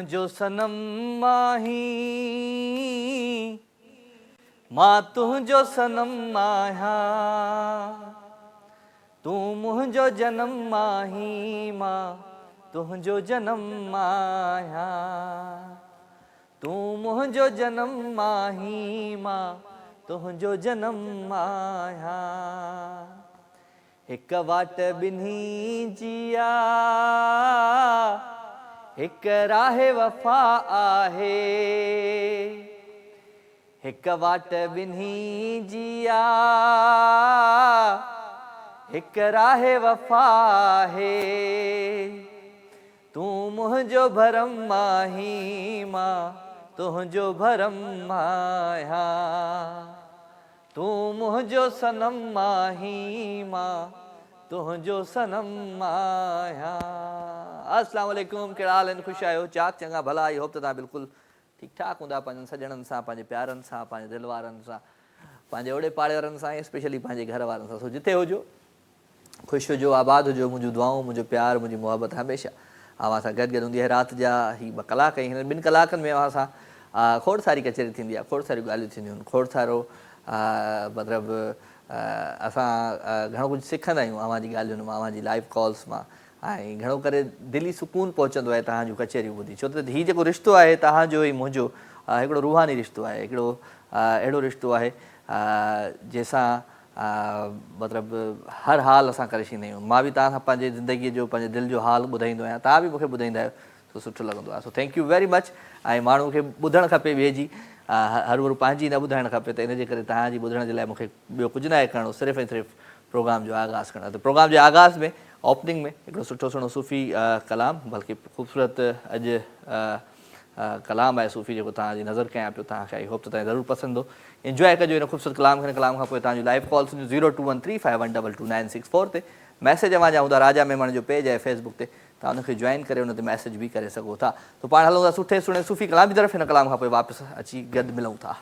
मुंहिंजो सनम माही, मां तुंहिंजो सनम आहियां। तूं मुंहिंजो जनम माही, मां तुंहिंजो जनम आहियां। तूं मुंहिंजो जनम माही, मां तुंहिंजो जनम आहियां। हिक वाट ॿिन्ही जिया, हिक राह वफ़ा आहे। हिक वाट ॿिन्ही जिया, हिक राह वफ़ा आहे। तूं मुंहिंजो भरम माही, मां तुंहिंजो भरम आहियां। तूं मुंहिंजो सनम माही, मां तुंहिंजो सनम आहियां। अस्सलाम वालेकुम, कहिड़ा हाल आहिनि? ख़ुशि आहियो? चाक चङा भला? आई होप त तव्हां बिल्कुलु ठीकु ठाक हूंदा, पंहिंजनि सॼणनि सां, पंहिंजे प्यारनि सां, पंहिंजे दिलि वारनि सां, पंहिंजे ओड़े पाड़े वारनि सां, ऐं स्पेशली पंहिंजे घर वारनि सां। सो जिथे हुजो, ख़ुशि हुजो, आबाद हुजो। मुंहिंजूं दुआऊं, मुंहिंजो प्यारु, मुंहिंजी मुहबत हमेशह अव्हां सां गॾु हूंदी आहे। राति जा ही 2 कलाक, हिन 2 कलाकनि में अव्हां सां खोड़ सारी कचहरी थींदी आहे, खोड़ सारियूं ॻाल्हियूं थींदियूं आहिनि, खोड़ सारो मतिलबु असां घणो कुझु सिखंदा आहियूं अव्हां जी ॻाल्हियुनि मां, अव्हां जी लाइव कॉल्स मां। ऐं घणो करे दिली सुकून पहुचंदो आहे तव्हां जूं कचहरियूं ॿुधी, छो त हीउ जेको रिश्तो आहे तव्हांजो ऐं मुंहिंजो, हिकिड़ो रूहानी रिश्तो आहे, हिकिड़ो अहिड़ो रिश्तो आहे जंहिंसां मतिलबु हर हाल असां करे छॾींदा आहियूं। मां बि तव्हां सां पंहिंजे ज़िंदगीअ जो, पंहिंजे दिलि जो हाल ॿुधाईंदो आहियां, तव्हां बि मूंखे ॿुधाईंदा आहियो, त सुठो लॻंदो आहे। So thank you very much. ऐं माण्हू खे ॿुधणु खपे ॿिए जी, हर भरू पंहिंजी न ॿुधाइणु खपे। त इनजे करे तव्हांजी ॿुधण जे लाइ मूंखे ॿियो कुझु न आहे करिणो, सिर्फ़ु ऐं सिर्फ़ु प्रोग्राम जो आगाज़ करणु। त प्रोग्राम जे आगाज़ में ओपनिंग में हिकिड़ो सुठो सुहिणो सूफ़ी कलाम, बल्कि ख़ूबसूरत अॼु कलाम आहे सूफ़ी, जेको तव्हांजी नज़र कयां पियो। तव्हांखे आई होप त तव्हां ज़रूरु पसंदि हो। इंजॉय कजो इन ख़ूबसूरत कलाम खे। कलाम खां पोइ तव्हांजूं लाइव कॉल्स 021351222964 ते। मैसेज अव्हां जा हूंदा, राजा मेमण जो पेज आहे फेसबुक ते, तव्हां हुनखे जॉइन करे हुन ते मैसेज बि करे सघो था। त पाण हलूं था सुठे सुहिणे सूफ़ी कलाम जी तरफ़। हिन कलाम खां पोइ वापसि अची गॾु मिलूं था।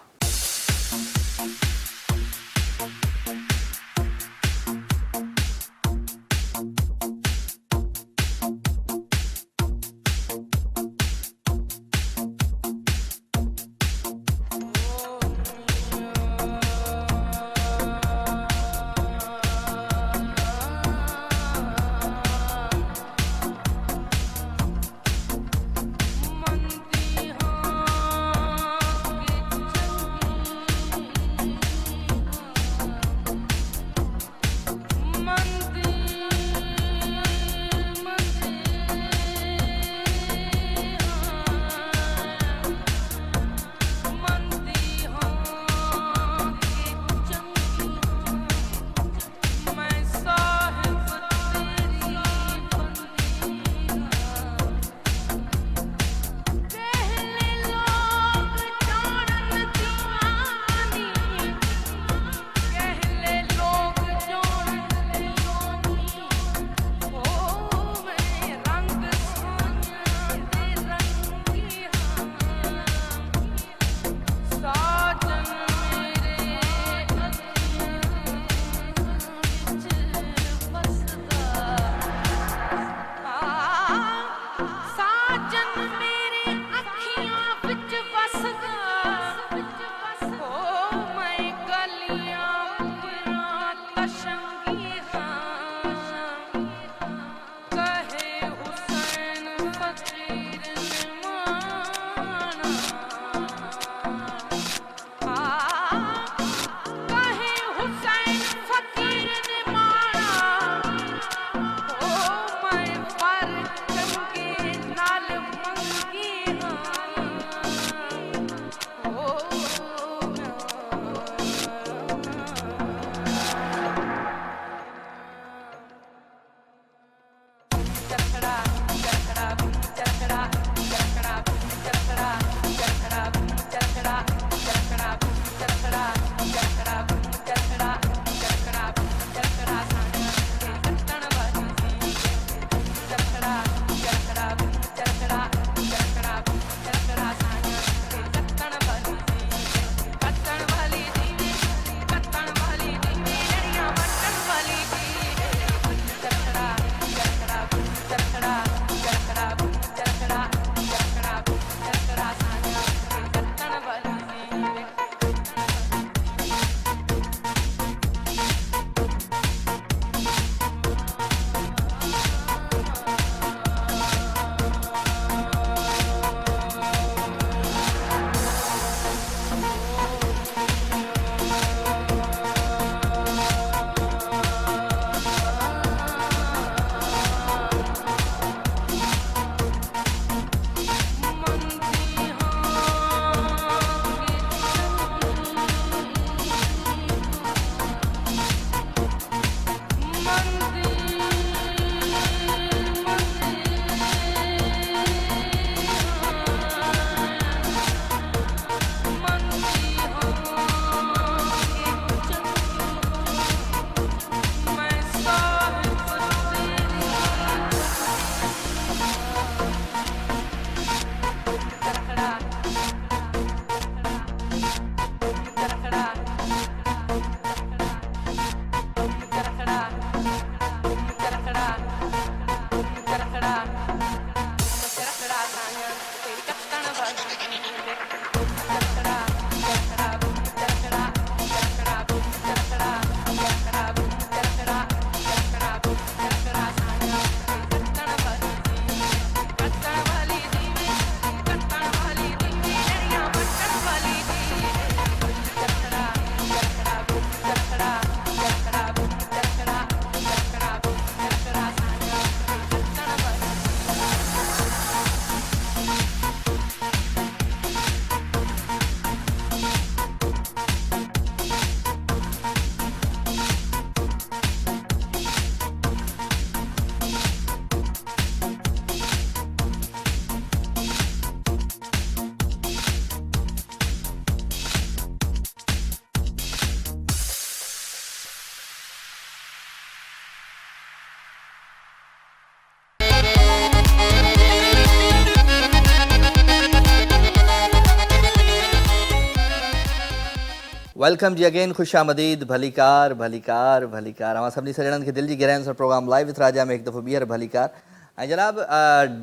वेलकम जी अगेन, खुश आमदीद, भलीकार भलीकार भलीकार। अवां सभिनी सॼणनि खे दिलि जी गहराइयुनि सां प्रोग्राम लाइव विथ राजा में हिकु दफ़ो ॿीहर भलीकार। ऐं जनाब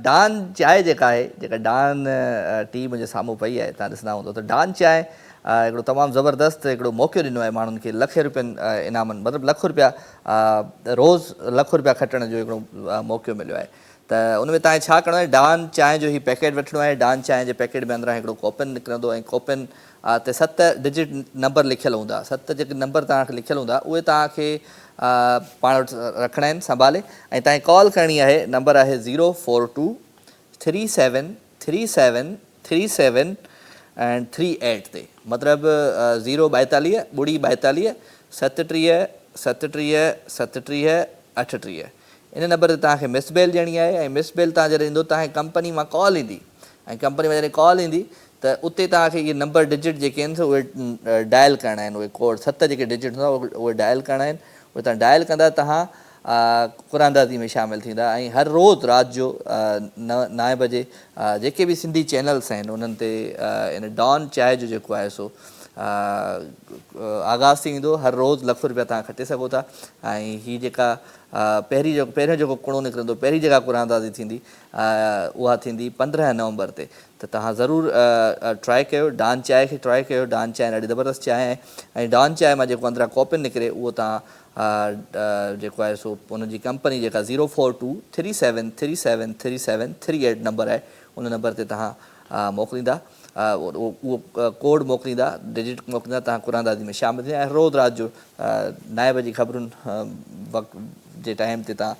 डान चांहि जेका आहे, जेका डान टी मुंहिंजे साम्हूं पई आहे, तव्हां ॾिसंदा हूंदो त डान चांहि हिकिड़ो तमामु ज़बरदस्त हिकिड़ो मौक़ो ॾिनो आहे माण्हुनि खे, लखे रुपयनि इनामनि, मतिलबु लख रुपया रोज़ लख रुपया खटण जो हिकिड़ो मौक़ो मिलियो आहे। त उन में तव्हांखे छा करिणो आहे, डान चांहि जो ही पैकेट वठिणो आहे। डान चांहि जे पैकेट में अंदरां हिकिड़ो कोपन निकिरंदो ऐं कोपन ते 7 डिजिट नंबर लिखियलु हूंदा। 7 जेके नंबर तव्हांखे लिखियलु हूंदा उहे तव्हांखे पाण वटि रखिणा आहिनि संभाले, ऐं तव्हांखे कॉल करणी आहे। नंबर आहे 04237373738 ते, मतिलबु 042 ॿुड़ी 42 37 37 37 38। इन नंबर ते तव्हांखे मिस बेल ॾियणी आहे, ऐं मिस बेल तव्हां जॾहिं ईंदो तव्हांखे कंपनी मां कॉल ईंदी, ऐं कंपनी में जॾहिं कॉल ईंदी त उते तव्हांखे इहे नंबर डिजिट जेके आहिनि उहे डायल करिणा आहिनि। उहे कोड 7 जेके डिजिट हूंदा उहे डायल करिणा आहिनि। उहे तव्हां डायल कंदा तव्हां क़ुरानदाज़ी में शामिलु थींदा। ऐं हर रोज़ु राति जो 9 बजे जेके बि सिंधी चैनल्स आहिनि उन्हनि ते इन डॉन चांहि जो जेको आहे सो आगाज़ थी वेंदो। हर रोज़ु लख रुपया तव्हां खटे सघो था। ऐं हीअ जेका पहिरियों जेको कुणो निकिरंदो, पहिरीं जेका क़ुरानदाज़ी थींदी उहा थींदी 15 नवंबर ते। त तव्हां ज़रूरु ट्राए कयो, डान चांहि खे ट्राए कयो। डान चांहि ॾाढी ज़बरदस्त चांहि आहे। ऐं डान चांहि मां जेको अंदरां कोपिन निकिरे उहो तव्हां जेको आहे सो उनजी कंपनी जेका 04237373738 नंबर आहे, उन नंबर ते तव्हां मोकिलींदा, उहो कोड मोकिलींदा, डिजिट मोकिलींदा, तव्हां क़ुरानदाज़ी में शामिलु थींदा। ऐं रोज़ु राति जो 9 बजे ख़बरुनि वक़्तु जे टाइम ते तव्हां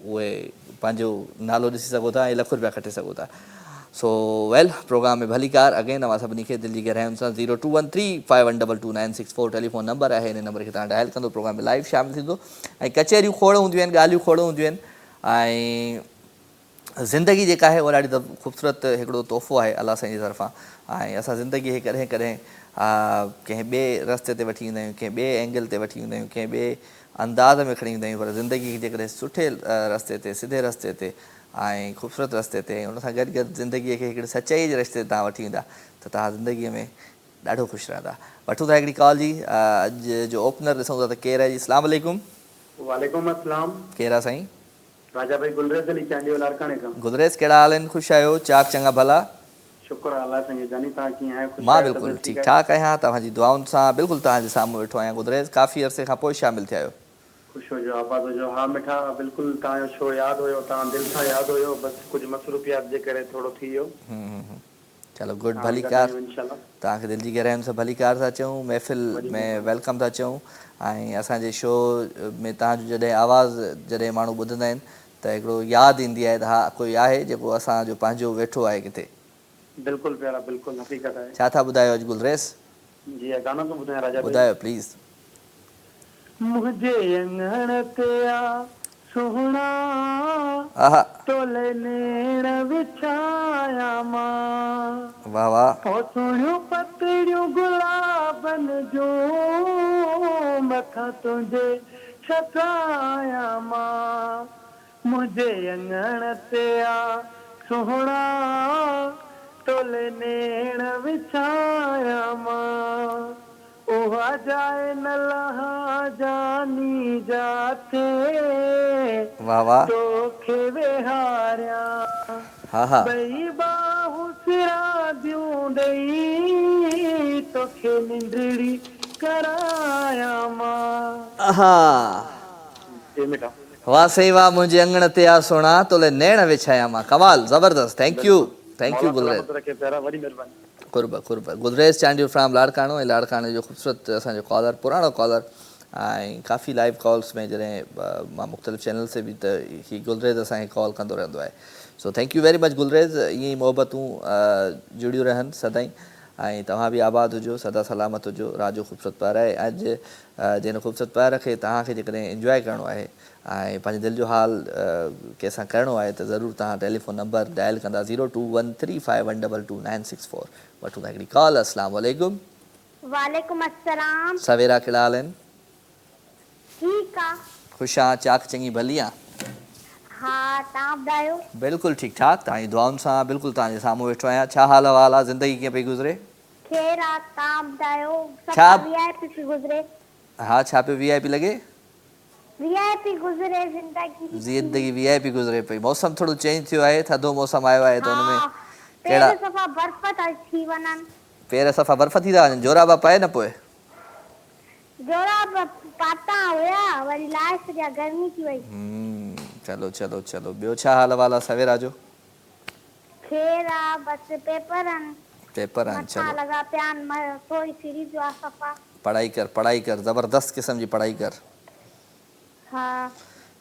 उहे पंहिंजो नालो ॾिसी सघो था ऐं लख रुपया खटे सघो था। सो वेल, प्रोग्राम में भलीकार अगेन अवां सभिनी खे दिलि जी गहराइयुनि सां 021351222964 टेलीफोन नंबर आहे। हिन नंबर खे तव्हां डायल कंदो, प्रोग्राम में लाइव शामिलु थींदो। ऐं कचहरियूं खोड़ हूंदियूं आहिनि, ॻाल्हियूं खोड़ हूंदियूं आहिनि। ऐं ज़िंदगी जेका आहे उहा ॾाढी ख़ूबसूरत हिकिड़ो तोहफ़ो आहे अलाह साईं जी तरफ़ां। ऐं असां ज़िंदगी खे कॾहिं कॾहिं कंहिं ॿिए रस्ते ते वठी ईंदा आहियूं, कंहिं ॿिए एंगल ते वठी ईंदा आहियूं, कंहिं ॿिए अंदाज़ में खणी ईंदा आहियूं। पर ज़िंदगी खे जेकॾहिं सुठे रस्ते ते, सिधे रस्ते ते ऐं ख़ूबसूरत रस्ते ते, उन सां गॾु गॾु ज़िंदगीअ खे हिकिड़े सचाई जे रस्ते ते तव्हां वठी ईंदा त तव्हां ज़िंदगीअ में ॾाढो ख़ुशि रहंदा। वठूं था हिकिड़ी कॉल जी। अॼु जो ओपनर ॾिसूं था त केरु आहे जी। अस्सलाम वालेकुम। वालेकुम अस्सलाम। केरु आहे साईं? राजा भाई गुलरेज अली चांडियो लारकाणे खां। गुलरेज, कहिड़ा हाल आहिनि? ख़ुशि आहियो? चाक चङा भला? शुक्र अल्लाह साईं जानी, तव्हां कीअं आहियो? मां बिल्कुलु ठीकु ठाक आहियां, तव्हांजी दुआउनि सां बिल्कुलु तव्हांजे साम्हूं वेठो आहियां। गुलरेज, काफ़ी अरसे खां पोइ शामिलु थिया आहियो। ख़ुशि हुजो, आबाद हुजो। हा मिठा, बिल्कुलु तव्हांजो शो यादि हुयो, तव्हां दिलि सां यादि हुयो, बसि कुझु मसरूफ़ियात जे करे थोरो थी वियो। चलो गुड, भलीकार। तव्हांखे दिलि जी गहराइयुनि सां भलीकार था चऊं, महफ़िल में वेलकम था चऊं। ऐं असांजे शो में तव्हांजो जॾहिं आवाज़ु जॾहिं माण्हू ॿुधंदा आहिनि त हिकिड़ो यादि ईंदी आहे त हा कोई आहे जेको असांजो पंहिंजो वेठो आहे किथे। बिल्कुलु प्यारा, बिल्कुलु हक़ीक़त आहे। छा था ॿुधायो अॼु गुलरेज? जी गानो थो ॿुधायां राजा भाई। ॿुधायो प्लीज़। मुंहिंजे अङण ते आ सुहिणा तोले नेण विछाया मां, वाह वाह। ओ सुहिणियूं पतड़ियूं गुलाबनि जो मथां तुंहिंजे छटाया मां। मुंहिंजे अङण ते आ सुहिणा तोले नेण विछाया मां, उहा जाए न लहा जानी जाते वाह वाह। तोखे विहारिया, ॿई बाहूं सिरा दियूं ॾेई तोखे निंडड़ी कराया मां। वाह सही वाह। मुंहिंजे अङण ते आ सोना तोले नेण विछाया मां। कमाल, ज़बरदस्त। Thank you Gulrez. कुर्ब कुर्ब। गुलरेज चांडियो फ्राम लाड़काणो। ऐं लाड़काणे जो ख़ूबसूरत असांजो कॉलर, पुराणो कॉलर। ऐं काफ़ी लाइव कॉल्स में जॾहिं मां मुख़्तलिफ़ चैनल ते बि त हीअ गुलरेज असांखे कॉल कंदो रहंदो आहे। So thank you very much Gulrez. ईअं ई मोहबतूं जुड़ियूं रहनि सदाईं। ऐं तव्हां बि आबाद हुजो, सदा सलामत हुजो। रात जो ख़ूबसूरत प्यार आहे। अॼु जिन ख़ूबसूरत प्यार खे तव्हांखे जेकॾहिं इंजॉय करिणो आहे ऐं पंहिंजे दिलि जो हाल कंहिंसां करिणो आहे त ज़रूरु तव्हां टेलीफोन नंबर डायल कंदा 021351222964। वठूं था हिकिड़ी कॉल। अस्सलाम वालेकुम। वालेकुम अस्सलाम। सवेरा कहिड़ा हाल आहिनि? ठीकु आहे। ख़ुशि आहियां, चाक चङी भली आहे? हा, तव्हां ॿुधायो? बिल्कुलु ठीकु ठाक, तव्हांजी दुआउनि सां बिल्कुलु तव्हांजे साम्हूं वेठो आहियां। छा हाल अहिवाल आहे? ज़िंदगी कीअं पई गुज़रे? खैर आ तव्हां ॿुधायो छा? सफ़ा वीआईपी पई गुज़रे हाँ, छा पे वीआईपी लगे? वीआईपी गुज़रे ज़िंदगी ज़िंदगी वीआईपी गुज़रे पई। मौसम थोड़ो चेंज थियो आहे, थधो मौसम आयो आहे, त हुनमें हा कहिड़ा पेर सफ़ा बर्फ़ था थी वञनि पेर सफ़ा बर्फ़ थी था वञनि, जोराबा पाए न पोइ? जोराब पाता हुया वरी लाहे छॾिया गर्मी थी वई चलो चलो चलो, ॿियो छा हाल वाल आहे सवेरा जो? खैर आ बस पेपर आहिनि पेपर आहिनि, मथा चलो लॻा पिया आहिनि थोरी सीरीज़ आहे सफ़ा पढ़ाई कर, ज़बरदस्त क़िस्म जी पढ़ाई कर। हा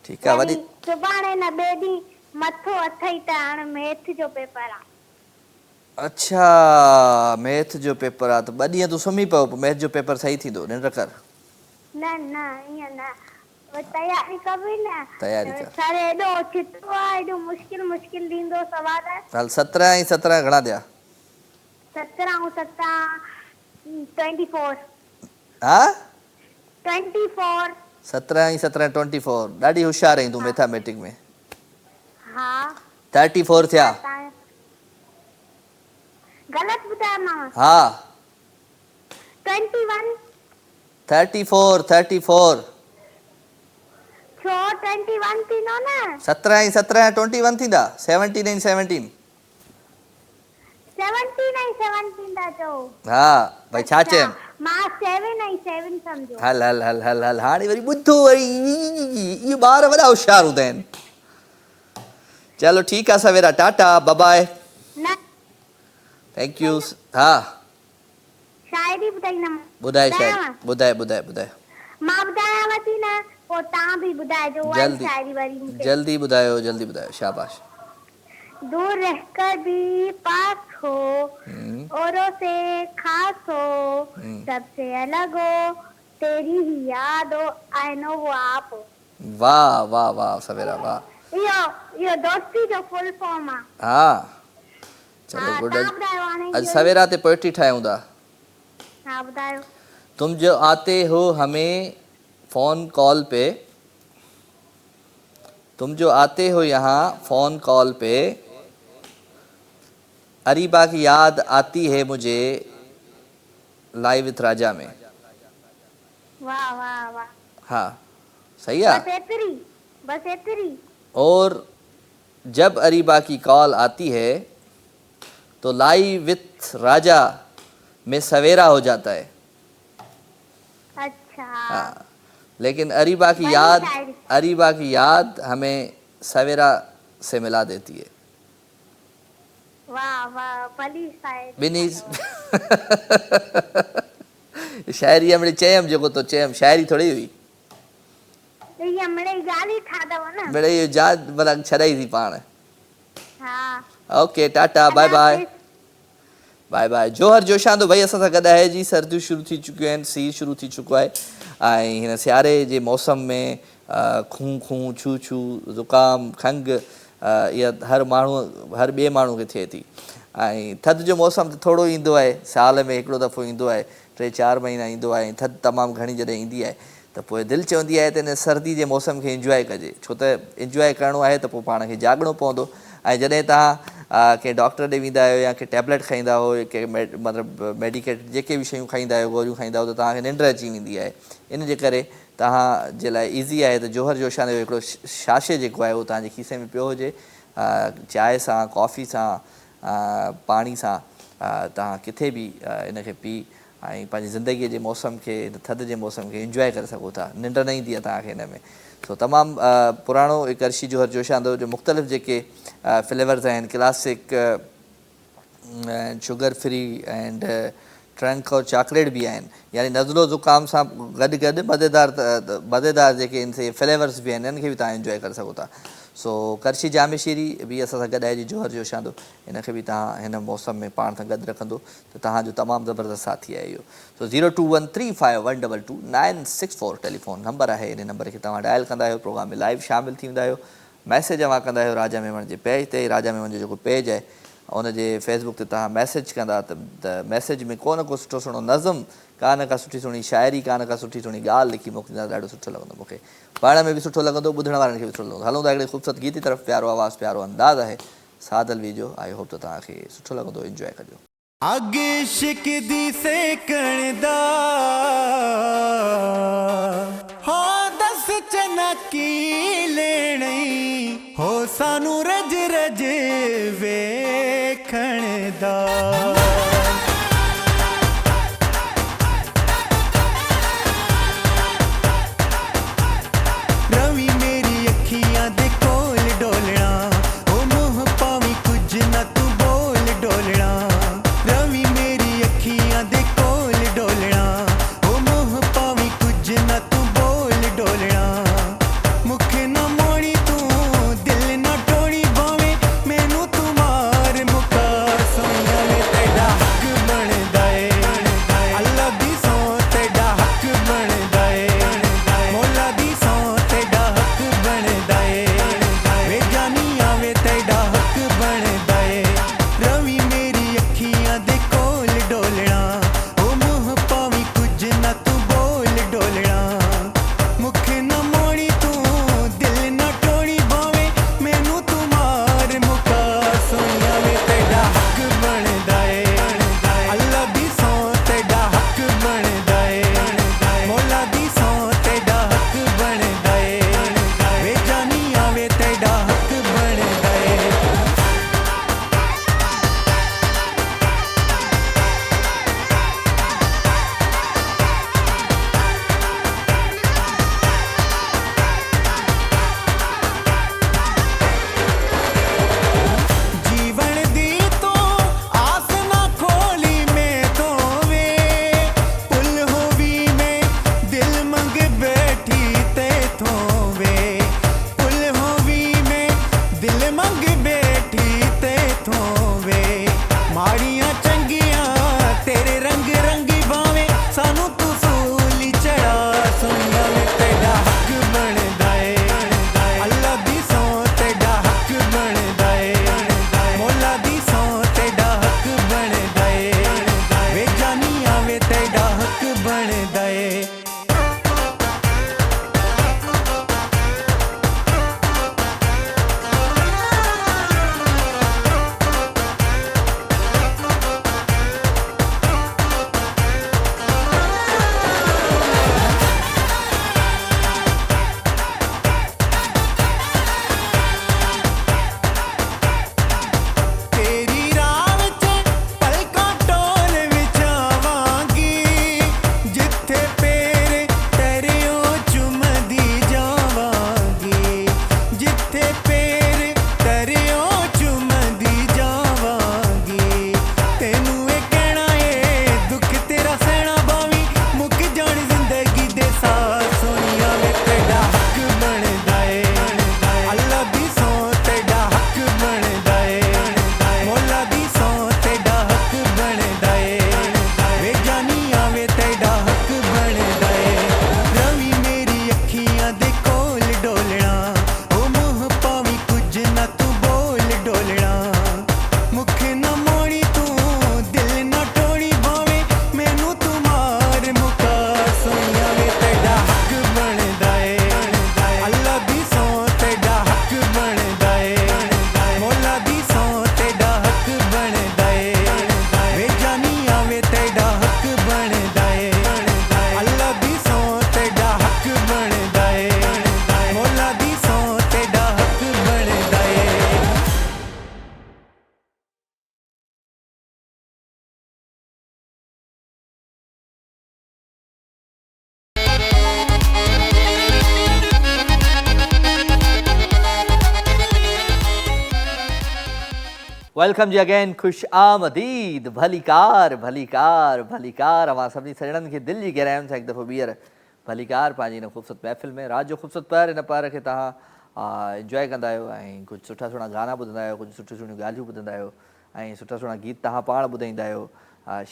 ठीकु आहे वरी वॾी। सुभाणे न ॿिए ॾींहुं मथो अथई त हाणे मैथ जो पेपर आहे अच्छा, मैथ जो पेपर आहे त 2 ॾींहं तूं सुम्ही पियो, पोइ मैथ जो पेपर सही थींदो, निंड कर। न न ईअं न वरी तयारी कबी न तयारी कर। सर एॾो चितो आहे एॾो मुश्किल मुश्किल ॾींदो सवाल हल 17 ऐं 17 घणा ॾिया? 17 ऐं 17 24 हा 24 17 ऐं 17 24, ॾाढी होशियारु आहीं तूं मैथमेटिक में। हा 34 थिया? ग़लति ॿुधायोमांव हा 21 34 छो 21 थींदो न 17 ऐं 17 21 थींदा, 17 ऐं 17। 17 ऐं 17 था चओ हा भई छा अच्छा, चयमि? मां 7 ऐं 7 सम्झो हल हल हल हल हल हाणे वरी ॿुधो वरी इहे ॿार वॾा होशियार हूंदा आहिनि। चलो ठीकु आहे सवेरा, टाटा बाय बाय, न थैंक यू। हा शायरी ॿुधाईंदमि ॿुधाए ॿुधायांव? शायदि, ॿुधाए मां ॿुधायांव थी न पोइ तव्हां बि ॿुधाइजो उहा ई शायरी वरी मूंखे जल्दी ॿुधायो, शाबाश। दूर रहकर भी पास हो औरों से खास हो सबसे अलग हो तेरी ही याद हो आई नो वो आप हो वाह वाह वाह सवेरा वाह। इहो दोस्ती जो फुल फॉर्म आहे हा चलो हा गुड। तव्हां ॿुधायो हाणे अॼु इहो ई। सवेरा ते पोइट्री ठाहियूं था। हा ॿुधायो तुम जो आते हो हमें फ़ोन कॉल पे, तुम जो आते हो यहाँ फ़ोन कॉल पे, अरीबा की याद आती है मुझे लाइव विथ राजा में। वाह वाह वाह हाँ सही है। बस एतरी और जब अरीबा की कॉल आती है तो लाइव विथ राजा में सवेरा हो जाता है। अच्छा हाँ लेकिन बड़ी शायरी। अरीबा की याद हमें सवेरा से मिला देती है। वाह वाह भली शायरी बिनी शायरी हमने चयम जेको तो चयम शायरी थोड़ी हुई ये मिड़ई गाली ठादव न बड़े ये जात मतलब छड़ाई थी पाण। हाँ okay tata bye bye bye bye. Johar Joshando भाई असां सां गॾु आहे जी। सर्दियूं शुरू थी चुकियूं आहिनि, सीउ शुरू थी चुको आहे ऐं हिन सियारे जे मौसम में खूं खूं छू छू ज़ुकाम खंघि इहा हर ॿिए माण्हू खे थिए थी। ऐं थधि जो मौसम त थोरो ईंदो आहे, साल में हिकिड़ो दफ़ो ईंदो आहे, 3-4 महीना ईंदो आहे ऐं थधि तमामु घणी जॾहिं ईंदी आहे त पोइ दिलि चवंदी आहे त हिन सर्दी जे मौसम खे इंजॉय कजे, छो त इंजॉय करिणो आहे त पोइ पाण खे जाॻणो पवंदो। ऐं जॾहिं तव्हां कंहिं डॉक्टर ॾे वेंदा आहियो या कंहिं टैबलेट खाईंदा हो, कंहिं मतिलबु मेडिकेट जेके बि शयूं खाईंदा आहियो, गोरियूं खाईंदा हो त तव्हांखे निंड अची वेंदी आहे। इन जे करे तव्हां जे लाइ ईज़ी आहे त जोहर जोशान जो हिकिड़ो शाशे जेको आहे उहो तव्हांजे खीसे में पियो हुजे, चांहि सां, कॉफ़ी सां, पाणी सां तव्हां किथे बि इनखे पी ऐं पंहिंजी ज़िंदगीअ जे मौसम खे, थधि जे मौसम खे इंजॉय करे सघो था। निंड न ईंदी आहे तव्हांखे हिन में। सो तमामु पुराणो हिकु अर्शी जोहर जोशांदो जो मुख़्तलिफ़ जेके फ्लेवर्स आहिनि, classic sugar free and trunk और चॉकलेट बि आहिनि, यानी नज़लो ज़ुकाम सां गॾु गॾु मज़ेदार जेके इन फ्लेवर्स बि आहिनि, इन्हनि खे बि तव्हां इंजॉय करे सघो था। सो करशी जामे शीरी बि असां सां गॾु आहे जी जोहर जोशांदो, हिनखे बि तव्हां हिन मौसम में पाण सां गॾु रखंदो त तव्हांजो तमामु ज़बरदस्त साथी आहे इहो। सो 0213512296 टेलीफोन नंबर आहे। इन नंबर खे तव्हां डायल कंदा आहियो, प्रोग्राम में लाइव शामिलु थी वेंदा आहियो। मैसेज अवां कंदा आहियो राजा मेमण जे पेज ते। राजा मेमण जो जेको पेज आहे उनजे फेसबुक ते तव्हां मैसेज कंदा त मैसेज में को न को सुठो सुहिणो नज़म, का न का सुठी सुहिणी शाइरी, का न का सुठी सुहिणी ॻाल्हि लिखी मोकिलींदा, ॾाढो सुठो लॻंदो मूंखे। पढ़ण में बि सुठो लॻंदो, ॿुधण वारनि खे बि सुठो लॻंदो। हलूं था हिकिड़े ख़ूबसूरत गीत जी तरफ़। प्यारो आवाज़ु, प्यारो अंदाज़ आहे, सादल वीडियो। आई होप त तव्हांखे सुठो लॻंदो, इंजॉय कजो। ਅੱਗ ਇਸ਼ਕ ਦੀ ਸੇਕਣ ਦਾ ਹੋ ਦੱਸ ਚਨਾ ਕੀ ਲੈਣੀ ਹੋ ਸਾਨੂੰ ਰਜ ਰਜ ਵੇਖਣ ਦਾ ਰਵੀ ਮੇਰੀ ਅੱਖੀਆਂ ਦੇ ਕੋਲ ਡੋਲਣਾ ਉਹ ਮੂੰਹ ਪਾਵੀ ਕੁਝ ਨਾ ਤੂੰ ਬੋਲ ਡੋਲਣਾ ਰਵੀ ਮੇਰੀ ਅੱਖੀਆਂ ਦੇ ਕੋਲ ਡੋਲਣਾ ਉਹ ਮੂੰਹ ਪਾਵੀ ਕੁਝ ਨਾ ਤੂੰ ਬੋਲ ਡੋਲਣਾ ਮੁਖ ਨਾ ਮੋੜੀ ਤੂੰ ਦਿਲ ਨਾ ਟੋੜੀ ਬਾਵੇਂ ਮੈਨੂੰ ਤੂੰ ਮਾਰ ਮੁਕਾ ਸੋਈਆਂ ਵੇ ਤੇਰਾ ਹੱਕ ਬਣਦਾ ਏ ਅੱਲਾ ਦੀ ਸੌਂ ਤੇਰਾ ਹੱਕ ਬਣਦਾ ਏ ਮੌਲਾ ਦੀ ਸੌਂ ਤੇਰਾ ਹੱਕ ਬਣਦਾ ਏ ਵੇ ਜਾਨੀ ਆਵੇ ਤੇਰਾ ਹੱਕ ਬਣਦਾ ਏ ਰਵੀ ਮੇਰੀ ਅੱਖੀਆਂ ਦੇ ਕੋਲ ਡੋਲਣਾ ਉਹ ਮੂੰਹ ਪਾਵੀ ਕੁਝ ਨਾ ਤੂੰ ਬੋਲ ਡੋਲਣਾ ਮੁਖ ਨਾ ਮੋੜੀ ਤੂੰ ਦਿਲ ਨਾ ਟੋੜੀ ਬਾਵੇਂ ਮੈਨੂੰ ਤੂੰ ਮਾਰ ਮੁਕਾ ਸੋਈਆਂ ਵੇ ਤੇਰਾ ਹੱਕ ਬਣਦਾ ਏ ਅੱਲਾ ਦੀ ਸੌਂ ਤੇਰਾ ਹੱਕ ਬਣਦਾ ਏ ਮੌਲਾ ਦੀ ਸੌਂ ਤੇਰਾ ਹੱਕ ਬਣਦਾ ਏ ਵੇ ਜਾਨੀ ਆਵੇ ਤੇਰਾ ਹੱਕ ਬਣਦਾ ਏ ਜੀਵਨ ਦੀ ਤੂੰ ਆਸ ਨਾ ਖੋਲੀ ਮੈਂ ਤੋਂ ਵੇ ਪੁੱਲ ਹੋਵੀ ਮੈਂ ਦਿਲ ਮੰਗ ਬੈਠੀ ਤੇ ਥੋਂ ਵੇ ਪੁੱਲ ਹੋਵੀ ਮੈਂ ਦਿਲ ਮੰਗ ਬੈਠੀ ਤੇ ਥੋਂ ਵੇ ਮਾੜੀਆਂ ਚੰਗੀਆਂ ਤੇਰੇ ਰੰਗ ਰੰਗੀ ਬਾਵੇਂ ਸਾਨੂੰ ਤੂੰ ਸੂਲੀ ਚੜਾ ਸੋਈਆਂ ਵੇ ਤੇਰਾ ਹੱਕ ਬਣਦਾ ਏ ਅੱਲਾ ਦੀ ਸੌਂ ਤੇਰਾ ਹੱਕ ਬਣਦਾ ਏ ਮੌਲਾ ਦੀ ਸੌਂ ਤੇਰਾ ਹੱਕ ਬਣਦਾ ਏ ਵੇ ਜਾਨੀ ਆਵੇ ਤੇਰਾ ਹੱਕ ਬਣਦਾ ਏ ਤੇਰੀ ਰਾਹ ਵਿੱਚ ਪਲਕਾਂ ਟੋਲ ਵਿੱਚ ਆਵਾਂਗੀ ਜਿੱਥੇ ਪੇਰੇ ਤੇਰਿਓ ਚੁੰਮਦੀ ਜਾਵਾਂਗੀ ਜਿੱਥੇ ਪੇਰੇ ਤੇਰਿਓ ਚੁੰਮਦੀ ਜਾਵਾਂਗੀ ਤੈਨੂੰ ਇਹ ਕਹਿਣਾ ਏ ਦੁੱਖ ਤੇਰਾ ਸਹਿਣਾ ਬਾਵੀ ਮੁੱਕ ਜਾਣੀ ਜ਼ਿੰਦਗੀ ਦੇ ਸਾਹ ਸੋਨੀਆਂ ਵੇ ਤੇਰਾ ਹੱਕ ਬਣਦਾ ਏ ਅੱਲਾ ਦੀ ਸੌਂ ਤੇਰਾ ਹੱਕ ਬਣਦਾ ਏ ਮੌਲਾ ਦੀ ਸੌਂ ਤੇਰਾ ਹੱਕ ਬਣਦਾ ਏ ਵੇ ਜਾਨੀ ਆਵੇ ਤੇਰਾ ਹੱਕ ਬਣਦਾ ਏ ਰਵੀ ਮੇਰੀ ਅੱਖੀਆਂ ਦੇ ਕੋਲ ਡੋਲਣਾ ਉਹ ਮੂੰਹ ਪਾਵੀ ਕੁਝ ਨਾ ਤੂੰ ਬੋਲ ਡੋਲਣਾ ਮੁਖ ਨਾ ਮੋੜੀ ਤੂੰ ਦਿਲ ਨਾ ਟੋੜੀ ਬਾਵੇਂ ਮੈਨੂੰ ਤੂੰ ਮਾਰ ਮੁਕਾ ਸੋਈਆਂ ਵੇ ਤੇਰਾ ਹੱਕ ਬਣਦਾ ਏ ਅੱਲਾ ਦੀ ਸੌਂ ਤੇਰਾ ਹੱਕ ਬਣਦਾ ਏ ਮੌਲਾ ਦੀ ਸੌਂ ਤੇਰਾ ਹੱਕ ਬਣਦਾ ਏ ਵੇ ਜਾਨੀ ਆਵੇ ਤੇਰਾ ਹੱਕ ਬਣਦਾ ਏ ਅੱਲਾ ਦੀ ਸੌਂ ਤੇਰਾ ਹੱਕ ਬਣਦਾ ਏ ਮੌਲਾ ਦੀ ਸੌਂ ਤੇਰਾ ਹੱਕ ਬਣਦਾ ਏ वेलकम जी अगेन खुश आमदीद भलीकार भलीकार भलीकार अवां सभिनी सजणनि खे दिलि जी गहराइयुनि सां हिकु दफ़ो ॿीहर भलीकार पंहिंजी हिन ख़ूबसूरत महफ़िल में राति जो ख़ूबसूरत पर हिन पर खे तव्हां इंजॉय कंदा आहियो ऐं कुझु सुठा सुहिणा गाना ॿुधंदा आहियो कुझु सुठियूं सुठियूं ॻाल्हियूं ॿुधंदा आहियो ऐं सुठा सुहिणा गीत तव्हां पाण ॿुधाईंदा आहियो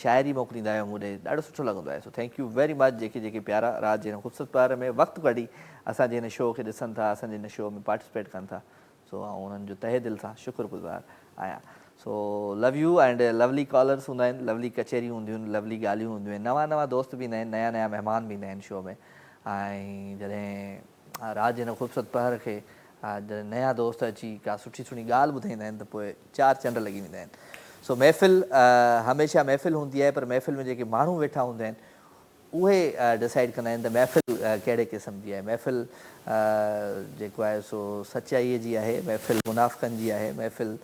शाइरी मोकिलींदा आहियो मूं ॾे ॾाढो सुठो लॻंदो आहे so thank you very much जेके जेके प्यारा राति जे हिन ख़ूबसूरत पर में वक़्तु कढी असांजे हिन शो खे ॾिसनि था असांजे हिन शो में पार्टिसिपेट कनि था सो ऐं उन्हनि जो तहे दिलि सां शुक्रगुज़ार आहियां so love you and lovely callers हूंदा आहिनि लवली कचेरियूं हूंदियूं आहिनि लवली ॻाल्हियूं हूंदियूं आहिनि नवां नवां दोस्त बि ईंदा आहिनि नया नया महिमान बि ईंदा आहिनि शो में ऐं जॾहिं राति जे हिन ख़ूबसूरत पहर खे जॾहिं नया दोस्त अची का सुठी सुठी ॻाल्हि ॿुधाईंदा आहिनि त पोइ चारि चंड लॻी वेंदा आहिनि सो महफ़िल हमेशह महफ़िल हूंदी आहे, पर महफ़िल में जेके माण्हू वेठा हूंदा आहिनि उहे डिसाइड कंदा आहिनि त महफ़िल कहिड़े क़िस्म जी आहे। महफ़िल जेको आहे सो सचाईअ जी आहे, महफ़िल मुनाफ़िक़नि जी आहे, महफ़िल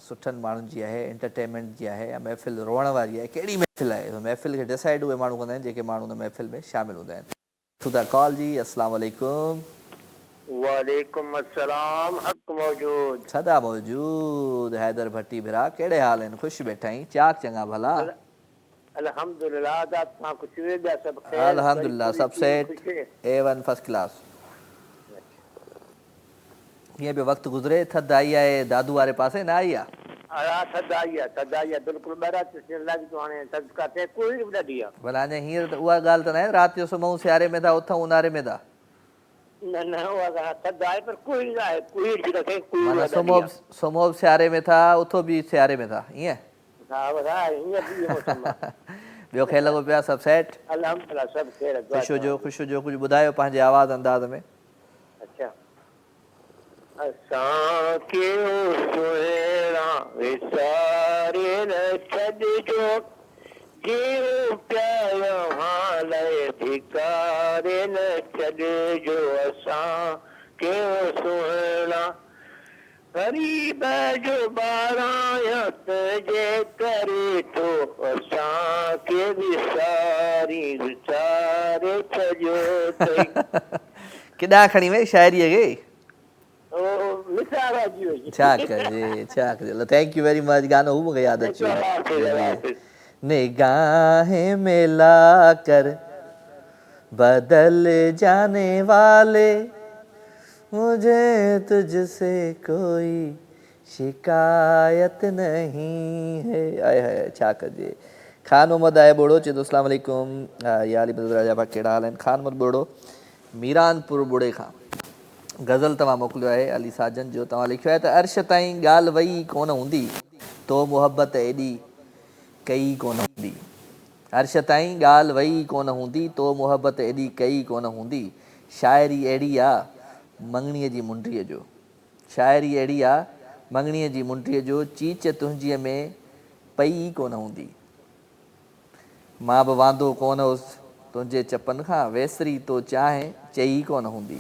सुठनि माण्हुनि जी आहे, एंटरटेनमेंट जी आहे, या महफ़िल रोअण वारी आहे, कहिड़ी महफ़िल आहे। महफ़िल खे डिसाइड उहे माण्हू कंदा आहिनि जेके माण्हू उन महफ़िल में शामिल हूंदा आहिनि। खुदा कॉल जी, अस्सलाम वालेकुम। वालेकुम अस्सलाम, हक मौजूद। सदा मौजूद हैदर भट्टी भिरा, कहिड़े हाल आहिनि? ख़ुशि वेठा आहीं? चाक चङा भला? अल्हम्दुलिल्लाह, तव्हां कुझु ॿिया सभु ख़ैर? अल्हम्दुलिल्लाह, सब सेट, A1 फर्स्ट क्लास। कीअं पियो वक़्तु गुज़रे? थधि आई आहे दादू वारे पासे, न आई आहे? थधि आई आहे बिल्कुलु। ॿाहिरां लॻी थो हाणे थधि काथे, कोई बि ॾाढी आहे। भला अञा हींअर त उहा ॻाल्हि त न आहे राति जो सुम्हूं सियारे में था उथूं ऊन्हारे में था? न उहा थधि आहे, पर कोई आहे, कोई बि रखे, कोई माना ॾाढी आहे। सुम्हो बि सियारे में था, उथो बि सियारे में था, ईअं? हा हीअं बि मौसम आहे। ॿियो खे लॻो पिया सभु सेट? अल्हम्दुलिल्लाह, सभु ख़ैर। ख़ुशि हुजो, कुझु ॿुधायो पंहिंजे आवाज़ अंदाज़ में। अच्छा, असांखे सुहिणा विसारे न छॾिजो, जीव प्यारो हाल धिकारे न छॾिजो। असांखे सुहिणा ग़रीब जो ॿारां जे करे थो असांखे विसारे छॾियो अथई। किॾां खणी वई शाइरीअ खे? मिसाल जी हुई। छा कजे, थैंक यू वेरी मच। गानो हू मूंखे यादि अची वियो। निगाहें मिला कर बदल जाने वाले, मुझे तुझसे कोई शिकायत नहीं है। आए हाय, छा कजे। खान मोहम्मद आहे बोड़ो, चए थो अस्सलाम वालेकुम या अली बदर राजा भाउ, कहिड़ा हाल आहिनि? खान मोहम्मद बोड़ो मीरानपुर बुड़े खां गज़ल तव्हां मोकिलियो आहे अली साजन जो। तव्हां लिखियो आहे त अर्श ताईं ॻाल्हि वई कोन हूंदी, तो मुहबत एॾी कई कोन हूंदी। अर्श ताईं ॻाल्हि वई कोन हूंदी, तो मुहबत एॾी कई कोन हूंदी। शाइरी अहिड़ी आहे मंगणीअ जी मुंडीअ जो, शाइरी अहिड़ी आहे मंगणीअ जी मुंडीअ जो, चीच तुंहिंजीअ में पई कोन हूंदी। मां बि वांदो कोन हुउसि तुंहिंजे चपनि खां, वेसरी तो चाहे चई कोन हूंदी।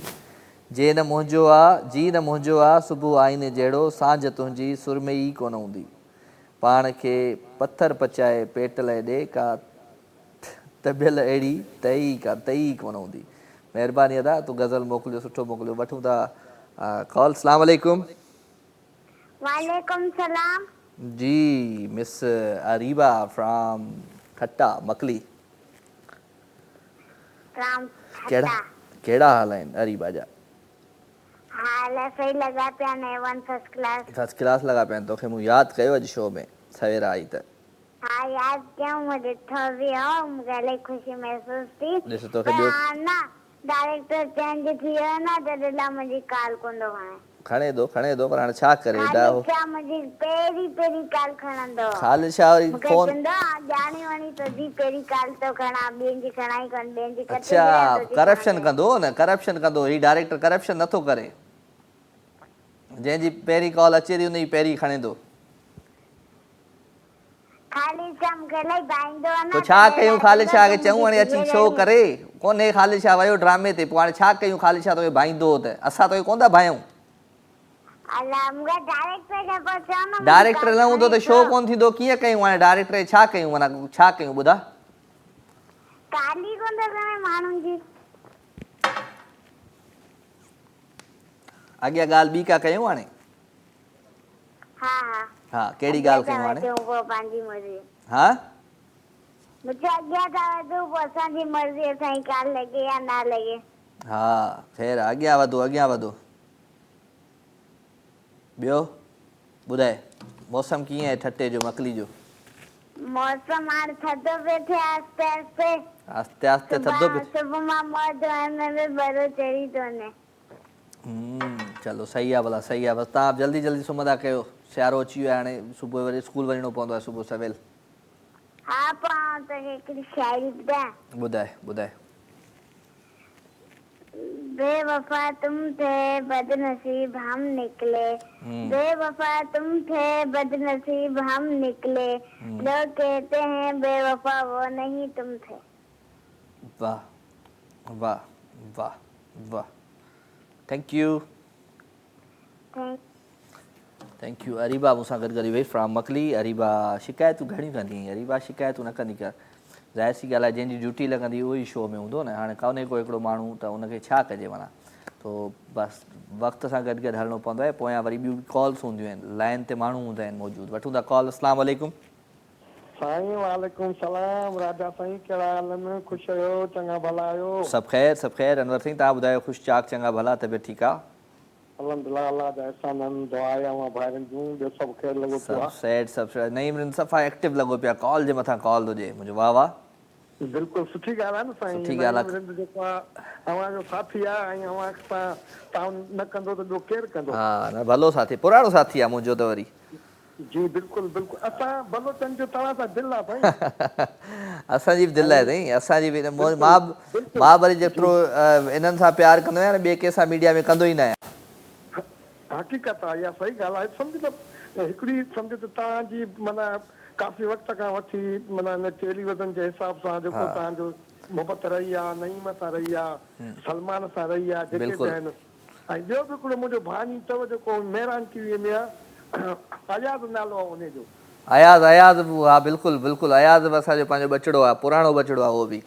जे न मुंहिंजो आहे, जी न मुंहिंजो आहे, सुबुह आईने जहिड़ो, सांझ तुंहिंजी सुरमई कोन हूंदी। पाण खे पथर पचाए पेट लाइ ॾे, का तबियल अहिड़ी तई कोन हूंदी। महिरबानी अदा, तूं गज़ल मोकिलियो, सुठो मोकिलियो। वठूं था कॉल। अस्सलाम वालेकुम। वालेकुम सलाम। जी मिस अरीबा फ्रॉम खट्टा मकली, कहिड़ा हाल आहिनि अरीबा जा? हाल सही लॻा पिया आहिनि, A1 first class. First class लॻा पिया आहिनि। तोखे मूं यादि कयो अॼु शो में, सवेर आई त। हाँ यादि कयूं, मूं ॾिठो बि हो, मूंखे इलाही ख़ुशी महसूस थी। ॾिस तोखे पर ॿियो हाणे न डायरेक्टर चेंज थी वियो न, तॾहिं लाइ मुंहिंजी कॉल कोन थो खणे। खणे थो पर हाणे छा करे। ख़ालिद शाह मुंहिंजी पहिरीं कॉल खणंदो। ख़ालिद शाह वरी मूंखे फोन, चवंदो ॼाणी वणी तुंहिंजी पहिरीं कॉल थो खणां, ॿियनि जी खणाई कोन, ॿियनि जी अच्छा करप्शन कंदो न, करप्शन कंदो। ही डायरेक्टर करप्शन नथो करे, जंहिंजी पहिरीं कॉल अचे थी उनजी पहिरीं खणे थो। ख़ालिद शाह मूंखे इलाही भाईंदो आहे न। तो छा कयूं ख़ालिद शाह खे? चऊं हाणे अची शो करे, कोन्हे ख़ालिद शाह वियो ड्रामे ते, पोइ हाणे छा कयूं? ख़ालिद शाह तोखे भाईंदो त असां तोखे कोन था भायूं? डायरेक्टर न हूंदो त शो कोन थींदो। कीअं कयूं हाणे? डायरेक्टर छा कयूं, माना छा कयूं ॿुधा? काली कोन थो करे माण्हुनि जी। अॻियां ॻाल्हि ॿी का कयूं हाणे? हा कहिड़ी ॻाल्हि कयूं हाणे? पंहिंजी मर्ज़ी। हा मूंखे अॻियां था वधूं, पोइ असांजी मर्ज़ी, असांजी कॉल लॻे या न लॻे। हा ख़ैर, अॻियां वधो। ॿियो ॿुधाए, मौसम कीअं आहे ठटे जो मकली जो? मौसम हाणे थधो पियो थिए, आस्ते आस्ते थधो पियो। सुबुह मां में बरो चढ़ी थो वञे। चलो सही आहे भला, सही आहे। बसि तव्हां जल्दी सुम्हंदा कयो, सियारो अची वियो आहे हाणे, सुबुह वरी स्कूल वञिणो पवंदो आहे सुबुह सवेल। हा तोखे हिकिड़ी शाइरी ॿुधायां? ॿुधाए। बेवफा तुम थे बदनसीब हम निकले, बेवफा तुम थे बदनसीब हम निकले, लोग कहते हैं बेवफा वो नहीं तुम थे। वाह वाह वाह वाह, thank you thank thank you. Areeba मूंसां गॾु करी वई फ्रॉम मकली। अरीबा शिकायतूं घणियूं कंदी आहीं, अरीबा शिकायतूं न कंदी कर, ज़ाहिर सी ॻाल्हि आहे जंहिंजी ड्यूटी लॻंदी उहो ई शो में हूंदो न, हाणे कोन्हे को हिकिड़ो माण्हू त उनखे छा कजे माना, तो बसि वक़्त सां गॾु गॾु हलणो पवंदो आहे। पोयां वरी ॿियूं बि कॉल्स हूंदियूं आहिनि, लाइन ते माण्हू हूंदा आहिनि मौजूदु। वठूं था कॉल। अस्सलाम वालेकुम। साईं वालेकुम सलाम राजा साईं, कहिड़ा हाल आहिनि? ख़ुशि आहियो? चङा भला आहियो? सभु ख़ैरु सभु ख़ैरु। अनवर सिंह तव्हां ॿुधायो, ख़ुशि चाक चङा भला, तबियत ठीकु आहे? अल्हम्दुलिल्लाह, अल्लाह जा एहसान, दुआ आहे भाइरनि जूं, ॿियो सभु ख़ैरु लॻो पियो सभु सेट सभु नईं सफ़ा एक्टिव लॻो पिया, कॉल जे मथां कॉल हुजे मुंहिंजो। वाह वाह, आहे। बिल्कुलु सुठी ॻाल्हि आहे न साईं, सुठी ॻाल्हि आहे। नईं जेको आहे अव्हांजो साथी आहे ऐं अव्हां सां ताउन न कंदो त ॿियो केरु कंदो? हा न, भलो साथी, पुराणो साथी आहे मुंहिंजो त वरी। जी बिल्कुलु बिल्कुलु, असां बलोचनि जो तव्हां सां दिलि आहे साईं। असांजी बि दिलि आहे साईं, असांजी बि मां वरी जेतिरो इन्हनि सां प्यारु कंदो आहियां न, ॿिए कंहिंसां मीडिया में कंदो ई न आहियां। हक़ीक़त आहे, इहा सही ॻाल्हि आहे। सम्झ त हिकिड़ी सम्झ त तव्हांजी माना काफ़ी वक़्त खां वठी माना टेलीविज़न जे हिसाब सां जेको तव्हांजो मोहबत रही आहे, नईम सां रही आहे, सलमान सां रही आहे, जेके बिल्कुलु। आहिनि। ऐं ॿियो बि हिकिड़ो मुंहिंजो भाणी अथव जेको मेहरान टीवीअ में आहे, आज़ाद नालो आहे उनजो। अयाज़ हा बिल्कुलु बिल्कुलु, अयाज़ बि असांजो पंहिंजो बचिड़ो आहे, पुराणो बचिड़ो आहे उहो बि।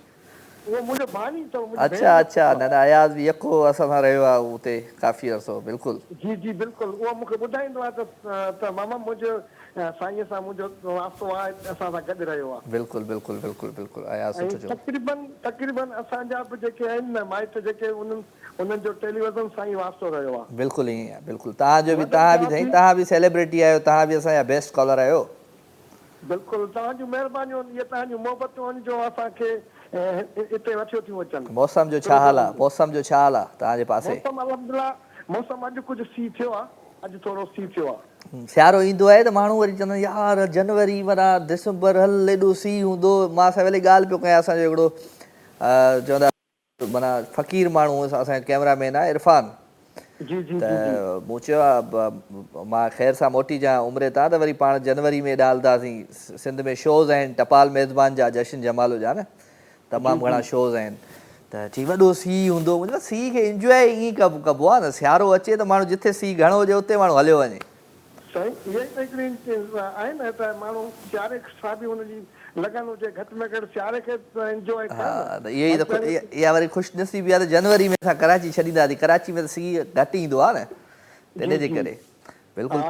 उहो मुंहिंजो भाणी अथव। अच्छा अच्छा, न न अयाज़ बि यको असां सां रहियो आहे हुते काफ़ी अर्सो। बिल्कुलु जी जी बिल्कुलु, उहो मूंखे ॿुधाईंदो आहे त मामा मुंहिंजो साईंअ सां मुंहिंजो वास्तो आहे, असां सां गॾु रहियो आहे। बिल्कुलु बिल्कुलु बिल्कुलु बिल्कुलु, अयाज़ ऐं सुठो चओ। तक़रीबन असांजा बि जेके आहिनि न माइट जेके उन्हनि जो टेलीविज़न सां ई वास्तो रहियो आहे। बिल्कुलु ईअं आहे, बिल्कुलु। तव्हांजो बि साईं, तव्हां बि सेलिब्रिटी आहियो, तव्हां बि असांजा बेस्ट कॉलर आहियो। बिल्कुलु, तव्हांजूं महिरबानियूं, इहे तव्हांजूं मोहबतूं जो असांखे हिते वठियो थियूं अचनि। मौसम जो छा हाल आहे? मौसम जो छा हाल आहे तव्हांजे पासे? मौसम अल्हम्दुलिल्लाह, मौसम अॼु कुझु सीउ थियो आहे, अॼु थोरो सीउ थियो आहे। सियारो ईंदो आहे त माण्हू वरी चवंदा आहिनि यार जनवरी माना दिसंबर हल एॾो सीउ हूंदो। मां असां ॻाल्हि पियो कयां, असांजो हिकिड़ो चवंदा माना फ़क़ीर माण्हू असांजो कैमरामैन आहे इरफान, जी जी त मूं चयो आहे मां ख़ैर सां मोटी जां उमिरि तां, त वरी पाण जनवरी में हेॾा हलंदासीं। सिंध में शोज़ आहिनि, टपाल मेज़बान जा, जशन जमालो जा न, तमामु घणा शोज़ आहिनि। त चई वॾो सीउ हूंदो। मुंहिंजो सीउ खे इंजॉय ईअं कबो आहे न, सियारो अचे त माण्हू जिथे सीउ घणो हुजे उते माण्हू हलियो वञे। साईं इहे त हिकिड़ी आहे न त माण्हू सियारे सां बि हुनजी लगन हुजे, घटि में घटि सियारे खे इंजॉय करे। हा त इहो ई त, इहा वरी ख़ुशनसीबी आहे त जनवरी में असां कराची छॾींदासीं। कराची में त सीउ घटि ईंदो आहे न, तॾहिं जे करे। बिल्कुलु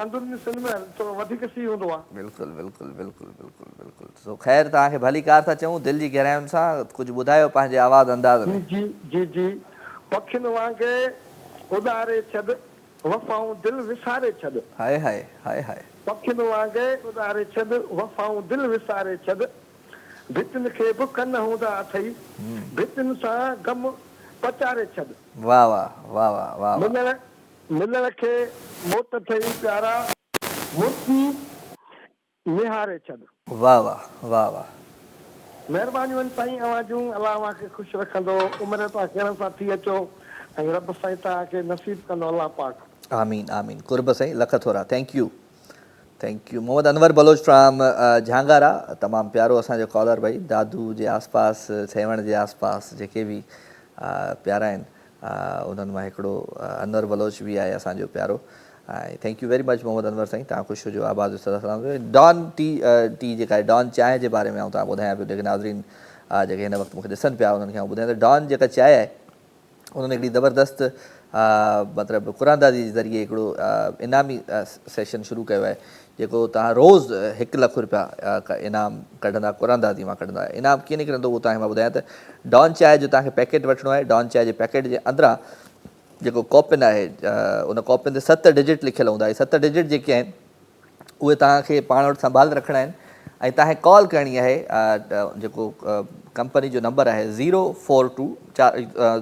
अंदरूनी सिंध में थोरो वधीक सीउ हूंदो आहे। बिल्कुलु बिल्कुलु बिल्कुलु बिल्कुलु बिल्कुलु। सो ख़ैरु, तव्हांखे भली कार था चऊं, दिलि जी गहराइयुनि सां कुझु ॿुधायो पंहिंजे आवाज़ अंदाज़ में। जी जी जी, पखियुनि वांगुरु उॾारे छॾ, वफ़ाऊं दिलि विसारे छॾ। हाय हाय हाय हाय। पखियुनि वांगुरु उॾारे छॾ, वफ़ाऊं दिलि विसारे छॾ। भितियुनि खे बि कन हूंदा अथई, भितियुनि सां ग़म पचारे छॾ। वाह वाह वाह वाह वाह। मिलण खे मोट अथई प्यारा, मूर्ति निहारे छॾ। वाह वाह वाह वाह। महिरबानियूं आहिनि साईं अव्हां जूं, अलाह अव्हांखे ख़ुशि रखंदो, उमिरि सां ख़ैर सां थी अचो ऐं रब साईं तव्हांखे नसीब कंदो, अलाह पाक। आमीन आमीन, कुर्ब साईं, लख थोरा। Thank you thank you. Mohammad Anwar Baloch from Jhangara, तमामु प्यारो असांजो कॉलर भाई। दादू जे आसपास, सेवण जे आसपास जेके बि प्यारा आहिनि उन्हनि मां हिकिड़ो अनवर बलोच बि आहे असांजो प्यारो। ऐं thank you very much Mohammad Anwar साईं, तव्हां ख़ुशि हुजो, आबाद सलाम। डॉन टी जेका आहे, डॉन चांहि जे बारे में आऊं तव्हां ॿुधायां पियो, जेके नाज़रीन जेके हिन वक़्तु मूंखे ॾिसनि पिया उन्हनि खे आऊं ॿुधायां त डॉन जेका चांहि आहे उन्हनि हिकिड़ी ज़बरदस्त मतिलबु क़ुरानदादी जे ज़रिए हिकिड़ो इनामी सेशन शुरू कयो आहे, जेको तव्हां रोज़ु 1 लख रुपया इनाम कढंदा, क़ुरानदादी मां कढंदा। इनाम कीअं निकिरंदो उहो तव्हांखे मां ॿुधायां त डॉन चांहि जो तव्हांखे पैकेट वठिणो आहे। डॉन चांहि जे पैकेट जे अंदरां जेको कॉपिन आहे, उन कॉपिन ते 7 डिजिट लिखियलु हूंदा। 7 डिजिट जेके आहिनि उहे तव्हांखे पाण वटि संभाले रखिणा आहिनि ऐं तव्हांखे कॉल करणी आहे। जेको कंपनी जो नंबर आहे 042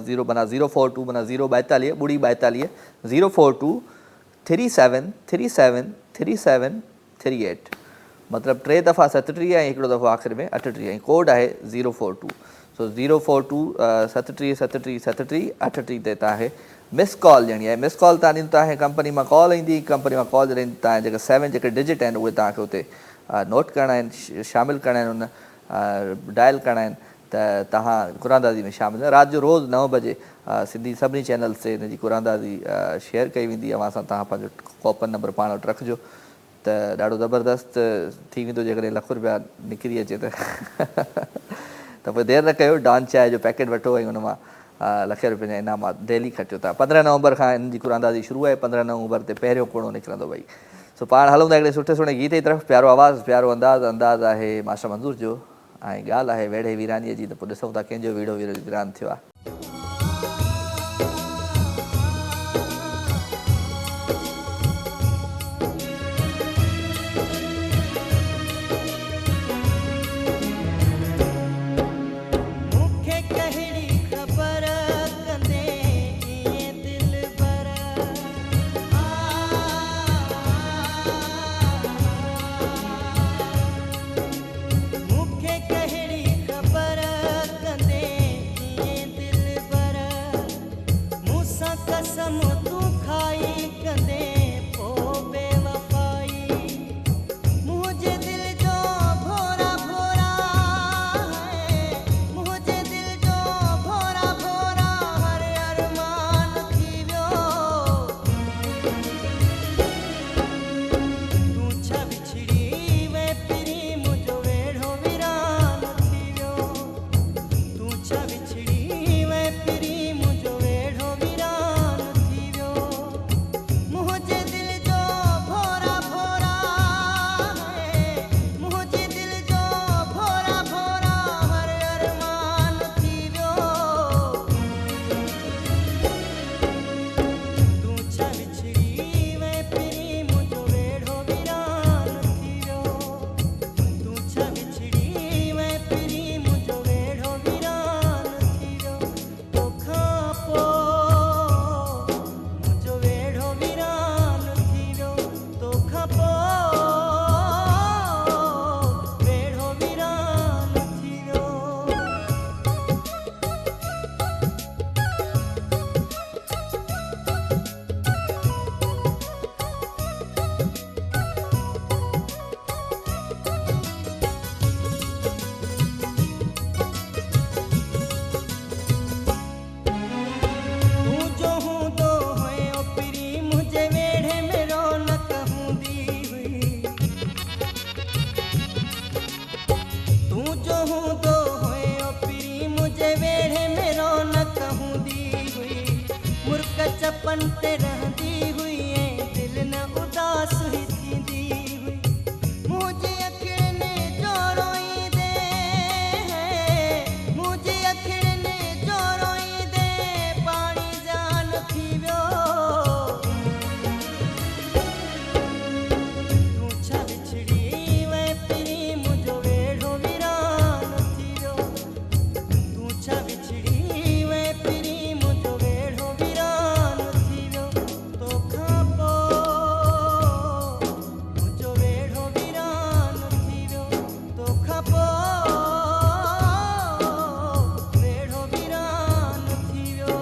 0 माना 042 माना 042 ॿुड़ी 42 042 37 37 37 38, मतिलबु 3 दफ़ा 37 ऐं हिकिड़ो दफ़ो आख़िरि में 38 ऐं कोड आहे 042। सो 042737373 ते तव्हांखे मिस कॉल ॾियणी आहे। मिस कॉल तव्हां ॾींदो तव्हांखे कंपनी मां कॉल ईंदी, कंपनी मां कॉल जॾहिं तव्हां जेके 7 जेके डिजिट आहिनि उहे तव्हांखे हुते नोट करणा आहिनि, शामिलु करणा आहिनि, उन डायल करणा आहिनि त तव्हां क़ुरानदाज़ी में शामिलु आहे। राति जो रोज़ु 9 बजे सिंधी सभिनी चैनल्स ते हिन जी क़ुरानदाज़ी शेयर कई वेंदी आहे। असां तव्हां पंहिंजो कोपन नंबर पाण वटि रखिजो त ॾाढो ज़बरदस्तु थी वेंदो। जेकॾहिं ₹1,00,000 निकिरी अचे त पोइ देरि न कयो, डॉन चांहि जो पैकेट वठो ऐं हुन मां ₹1,00,000 जा इनामात डेली खटियो था। 15 नवंबर खां हिन जी क़ुरानदाज़ी शुरू आहे। 15 नवंबर ते पहिरियों कोड़ो निकिरंदो भई। सो पाण हलूं था हिकिड़े सुठे सुठे गीत जी तरफ़। प्यारो आवाज़ु, प्यारो अंदाज़ आहे मास्टर मंज़ूर जो ऐं ॻाल्हि आहे वेड़े वीरानीअ जी। त पोइ ॾिसूं था कंहिंजो वीड़ो वीरान थियो आहे। पंते रहंदी हुई ऐं दिल न उदास हुई थींदी हुई। मुंहिंजी अखियुनि जो रोईंदे मुंहिंजी अखियुनि जो रोईंदे पाणी जान थी वियो। तूं छा विछड़ी वए पिरी मुंहिंजो वेड़ो वीरान थी वियो। तूं छा विछड़ी वए पिरी मुंहिंजो वेड़ो वीरान थी वियो। तोखां पोइ मुंहिंजो वेड़ो वीरान थी वियो। तोखां पोइ वेड़ो वीरान थी वियो।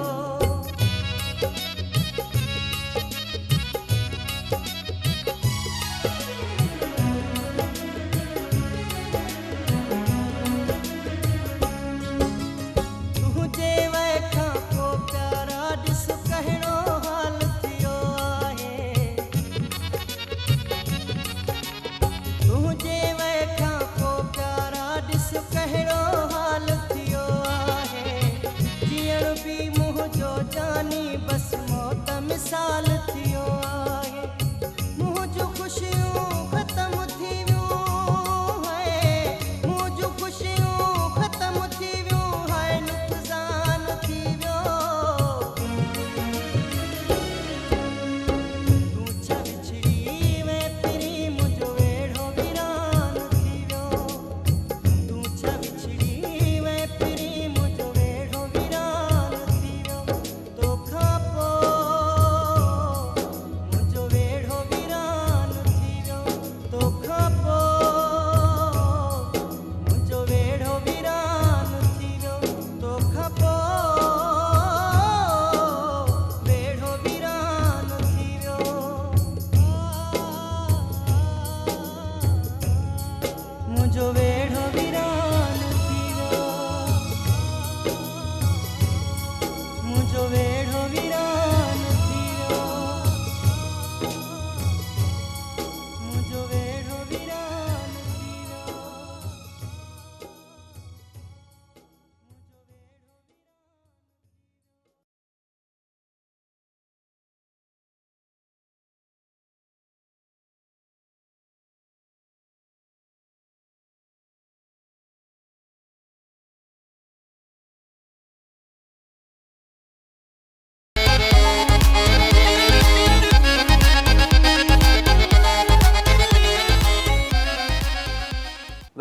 तुंहिंजे वए खां पोइ प्यारा ॾिस कहिड़ो हाल थियो आहे। तुंहिंजे वए खां पोइ प्यारा ॾिस कहिड़ो हाल थियो आहे। जीअण बि मुंहिंजो जानी बसि मौत मिसाल थियो आहे। मुंहिंजूं ख़ुशियूं ख़तमु थी वियूं है। मुंहिंजूं ख़ुशियूं ख़तमु थी वियूं है। नुक़सान थी वियो। तूं छा विछड़ी वए पिरी मुंहिंजो वेड़ो वीरान थी वियो। तूं छा विछड़ी वए पिरी मुंहिंजो वेड़ो वीरान थी वियो। तोखां पोइ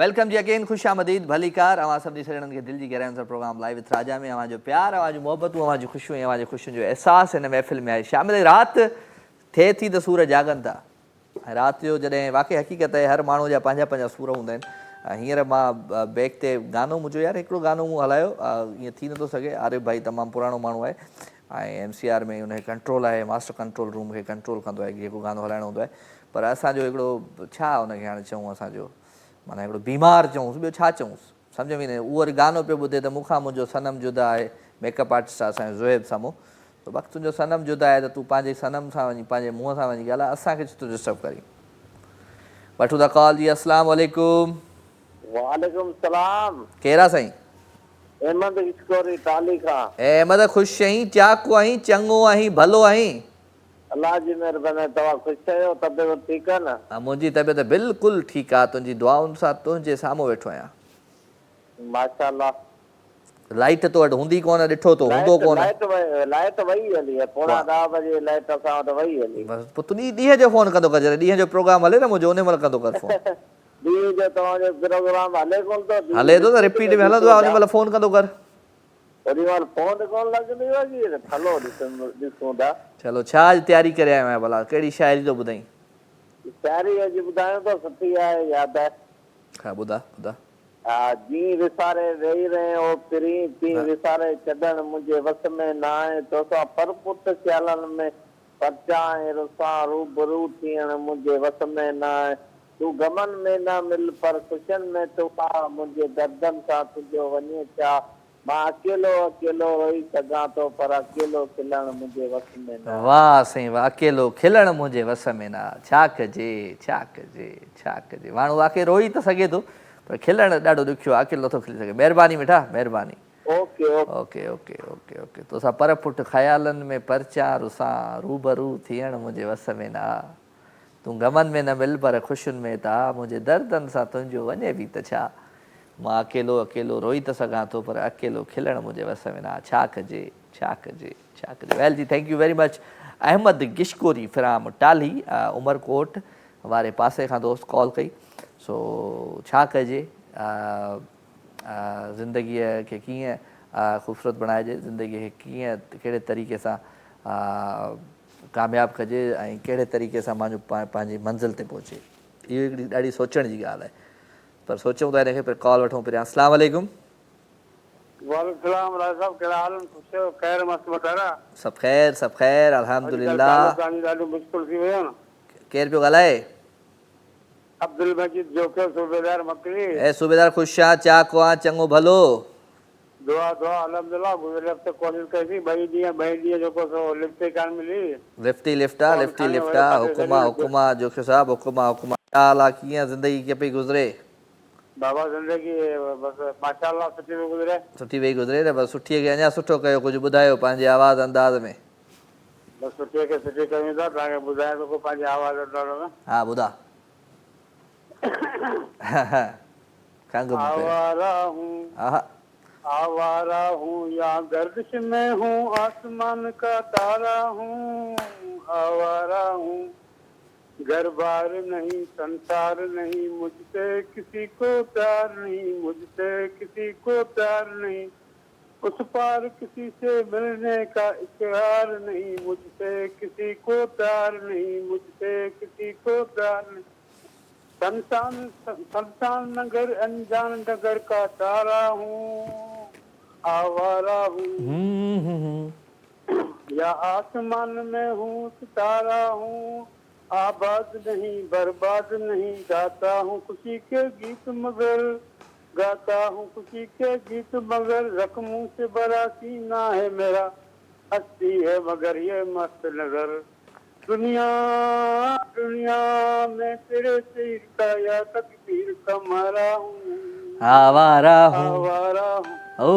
वेलकम जी अगेन, खुश आमदीद, भली कार। अवां सभिनी सॼणनि खे दिलि जी गहराइयुनि सां प्रोग्राम लाइव विथ राजा में अवां जो प्यार, अवां जो मोहबतूं, अवां जी ख़ुशियूं, अवां जी ख़ुशियुनि जो अहसासु हिन महफ़िल में आहे शामिल। राति थिए थी त सूर जागनि था। ऐं राति जो जॾहिं वाक़ई हक़ीक़त आहे हर माण्हू जा पंहिंजा पंहिंजा सूर हूंदा आहिनि। हींअर मां बैक ते गानो मुंहिंजो यार हिकिड़ो गानो मूं हलायो, ईअं थी नथो सघे, आरिफ़ भाई तमामु पुराणो माण्हू आहे ऐं MCR में हुनखे कंट्रोल आहे, मास्टर कंट्रोल रूम खे कंट्रोल कंदो आहे, जेको गानो हलाइणो हूंदो आहे। पर असांजो हिकिड़ो छा हुनखे हाणे चऊं, असांजो माना हिकिड़ो बीमार चऊंसि, ॿियो छा चऊंसि सम्झ में न। उहो वरी गानो पियो ॿुधे त मूंखां मुंहिंजो सनम जुदा आहे, मेकअप आर्टिस्ट आहे असांजो ज़ुहैब साम्हूं, त वक़्तु तुंहिंजो सनम जुदा आहे त तूं पंहिंजे सनम सां वञी पंहिंजे मुंहं सां वञी ॻाल्हाए, असांखे छो थो डिस्टर्ब करी। वठूं था कॉल जी। अस्सलाम वालेकुम। वालेकुम सलाम। कहिड़ा साईं? अहमद इश्कोरी टाली खां। अहमद ख़ुशि आहीं, चाकू आहीं, चङो आहीं, भलो आहीं? अल्लाह जी महिरबानी, तव्हां ख़ुशि आहियो? तबियत ठीकु आहे न? मुंहिंजी तबियत बिल्कुलु ठीकु आहे, तुंहिंजी दुआउनि सां तुंहिंजे साम्हूं वेठो आहियां। माशाअल्लाह। लाइट तो वटि हूंदी कोन, ॾिठो तो हूंदो कोन। लाइट वई हली आहे, पोणा 10 बजे लाइट असां वटि वई हली। बसि पोइ तूं ॾींहं जो फ़ोन कंदो कर, ॾींहं जो प्रोग्राम हले न मुंहिंजो, उन महिल कंदो कर फ़ोन। ॾींहं जो तव्हांजो प्रोग्राम हले कोन थो? हले थो त रिपीट में हलंदो आहे, उन महिल फ़ोन कंदो कर। ओॾी महिल फोन कोन लॻंदी आहे, हलो ॾिसूं था। चलो, छा तयारी करे आयो आहियां भला, कहिड़ी शाइरी थो ॿुधाई? शाइरी अॼु ॿुधायूं त सुठी आहे, यादि आहे। हा ॿुधा ॿुधा। जी विसारे रही रहे हो पिरी, पी विसारे छॾण मुंहिंजे वस में न आहे, तोसां परपुट ख़्यालनि में परचाए रुसां रूबरू थियण मुंहिंजे वस में न आहे। तूं गमनि में न मिल पर ख़ुशियुनि में तूं पा, मुंहिंजे दर्दनि सां तुंहिंजो वञे छा। मां अकेलो अकेलो रही सघां थो पर अकेलो खिलण मुंहिंजे वस में न। वाह साईं वाह, अकेलो खिलण मुंहिंजे वस में न। छा कजे छा कजे छा कजे, माण्हू वाक़ई रोई त सघे थो पर खिलण ॾाढो ॾुखियो आहे, अकेलो नथो खिली सघे। महिरबानी बेटा, महिरबानी। Okay okay okay okay okay. तोसां पर पुट ख़्यालनि में परचार सां रूबरू थियण मुंहिंजे वस में न आ। तूं गमनि में न मिल पर ख़ुशियुनि में त आ, मुंहिंजे दर्दनि सां तुंहिंजो वञे बि त छा। मां अकेलो अकेलो रोई त सघां थो पर अकेलो खिलण मुंहिंजे वस में न आ। छा कजे छा कजे छा कजे। Well ji, thank you very much. Ahmed Gishkori from Tali, Umarkot वारे पासे खां दोस्त कॉल कई। सो छा कजे, ज़िंदगीअ खे कीअं ख़ूबसूरत बणाइजे, ज़िंदगीअ खे कीअं कहिड़े तरीक़े सां कामयाबु कजे ऐं कहिड़े तरीक़े सां माण्हू पंहिंजी मंज़िल ते पहुचे, इहो हिकिड़ी ॾाढी सोचण जी ॻाल्हि आहे। पर सोचूं था हिनखे, पर कॉल वठूं पहिरियां। अस्सलाम वालेकुम। वालेकुम सलाम। राजा साहब कहिड़ा हाल आहिनि? ख़ुशि आहियो? ख़ैर मस्तु बता। सब ख़ैर अल्हम्दुलिल्लाह। ॾाढो मुश्किल थी वियो न। केरु पियो ॻाल्हाए? अब्दुल मजीद जोकर, सूबेदार मकली। ऐं सूबेदार ख़ुशि आहियां, चाकू आहियां, चङो भलो। दुआ दुआ अल्हम्दुलिल्लाह। गुज़िरियल हफ़्ते कॉलेज कई थी, ॿई ॾींहं जेको सो लिफ्ट कान मिली। लिफ्टी लिफ्टा हुकुमा जोखियो साहब, हुकुमा छा हाल आहे, कीअं ज़िंदगी कीअं पई गुज़रे? बाबा ज़िंदगी बसि माशाअल्लाह सुठी पई गुज़रे। सुठी पई गुज़रे न, बसि सुठीअ खे अञा सुठो कयो, कुझु ॿुधायो पंहिंजे आवाज़ अंदाज़ में। बसि सुठीअ खे सुठी कयूं था, तव्हांखे ॿुधायां थो पंहिंजे आवाज़ अंदाज़ में। हा ॿुधा। आवारा हूँ या गर्दिश में हूँ, आसमान का तारा हूँ। आवारा हूँ, घर बार नहीं, संसार नहीं, मुझसे किसी को प्यार नहीं, मुझसे किसी को प्यार नहीं। उस पार किसी से मिलने का इकरार नहीं, मुझसे किसी को प्यार नहीं, मुझसे किसी को प्यार नहीं। संसान नगर अनजान नगर का तारा हूँ। आवारा हूँ या आसमान में हूँ, सितारा हूँ। आबाद नहीं बर्बाद नहीं, गाता हूँ खुशी के गीत मगर, गाता हूँ खुशी के गीत मगर। रकमों से बड़ा सीना है मेरा, हस्ती है मगर ये मस्त नजर। दुनिया दुनिया में तेरे तीर का या तकदीर का मारा हूँ। आवारा हूँ, ओ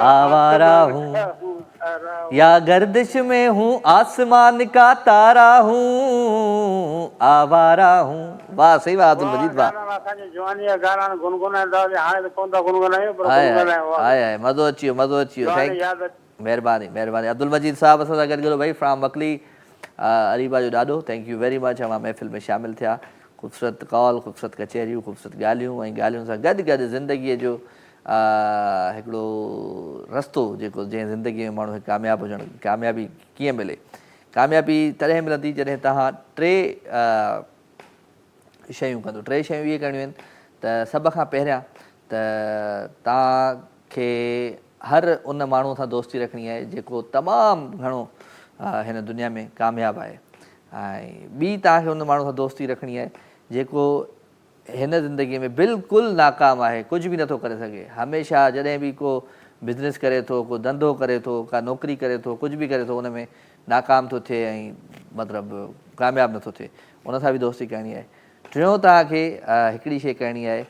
आवारा हूँ या गर्दिश में हूँ, आसमान का तारा हूँ। आवारा हूँ। वाह सही वाह अब्दुल मजीद वाह। आए मज़ो अची वियो, मज़ो अची वियो। महिरबानी महिरबानी। अब्दुल मजीद साहब असां सां गॾु भाई फ्राम मकली, अरीबा जो ॾाढो थैंक यू वेरी मच। अवां महफ़िल में शामिल थिया, ख़ूबसूरत कॉल, ख़ूबसूरत कचहरियूं, ख़ूबसूरत ॻाल्हियूं ऐं ॻाल्हियुनि सां गॾु गॾु ज़िंदगीअ जो हिकिड़ो रस्तो जेको जंहिं ज़िंदगीअ में माण्हू खे कामयाबी कीअं मिले। कामयाबी तॾहिं मिलंदी जॾहिं तव्हां टे शयूं कंदो। टे शयूं इहे करणियूं आहिनि त सभ खां पहिरियां त तव्हांखे हर उन माण्हूअ सां दोस्ती रखणी आहे जेको तमामु घणो हिन दुनिया में कामयाबु आहे, ऐं ॿी तव्हांखे उन माण्हू सां दोस्ती रखणी आहे जेको हिन ज़िंदगीअ में बिल्कुलु नाकाम आहे, कुझु बि नथो करे सघे। हमेशह जॾहिं बि को बिज़नेस करे थो, को धंधो करे थो, का नौकिरी करे थो, कुझु बि करे थो, उन में नाकाम थो थिए ऐं मतिलबु कामयाबु नथो थिए, उन सां बि दोस्ती करणी आहे। टियों तव्हांखे हिकिड़ी शइ करणी आहे,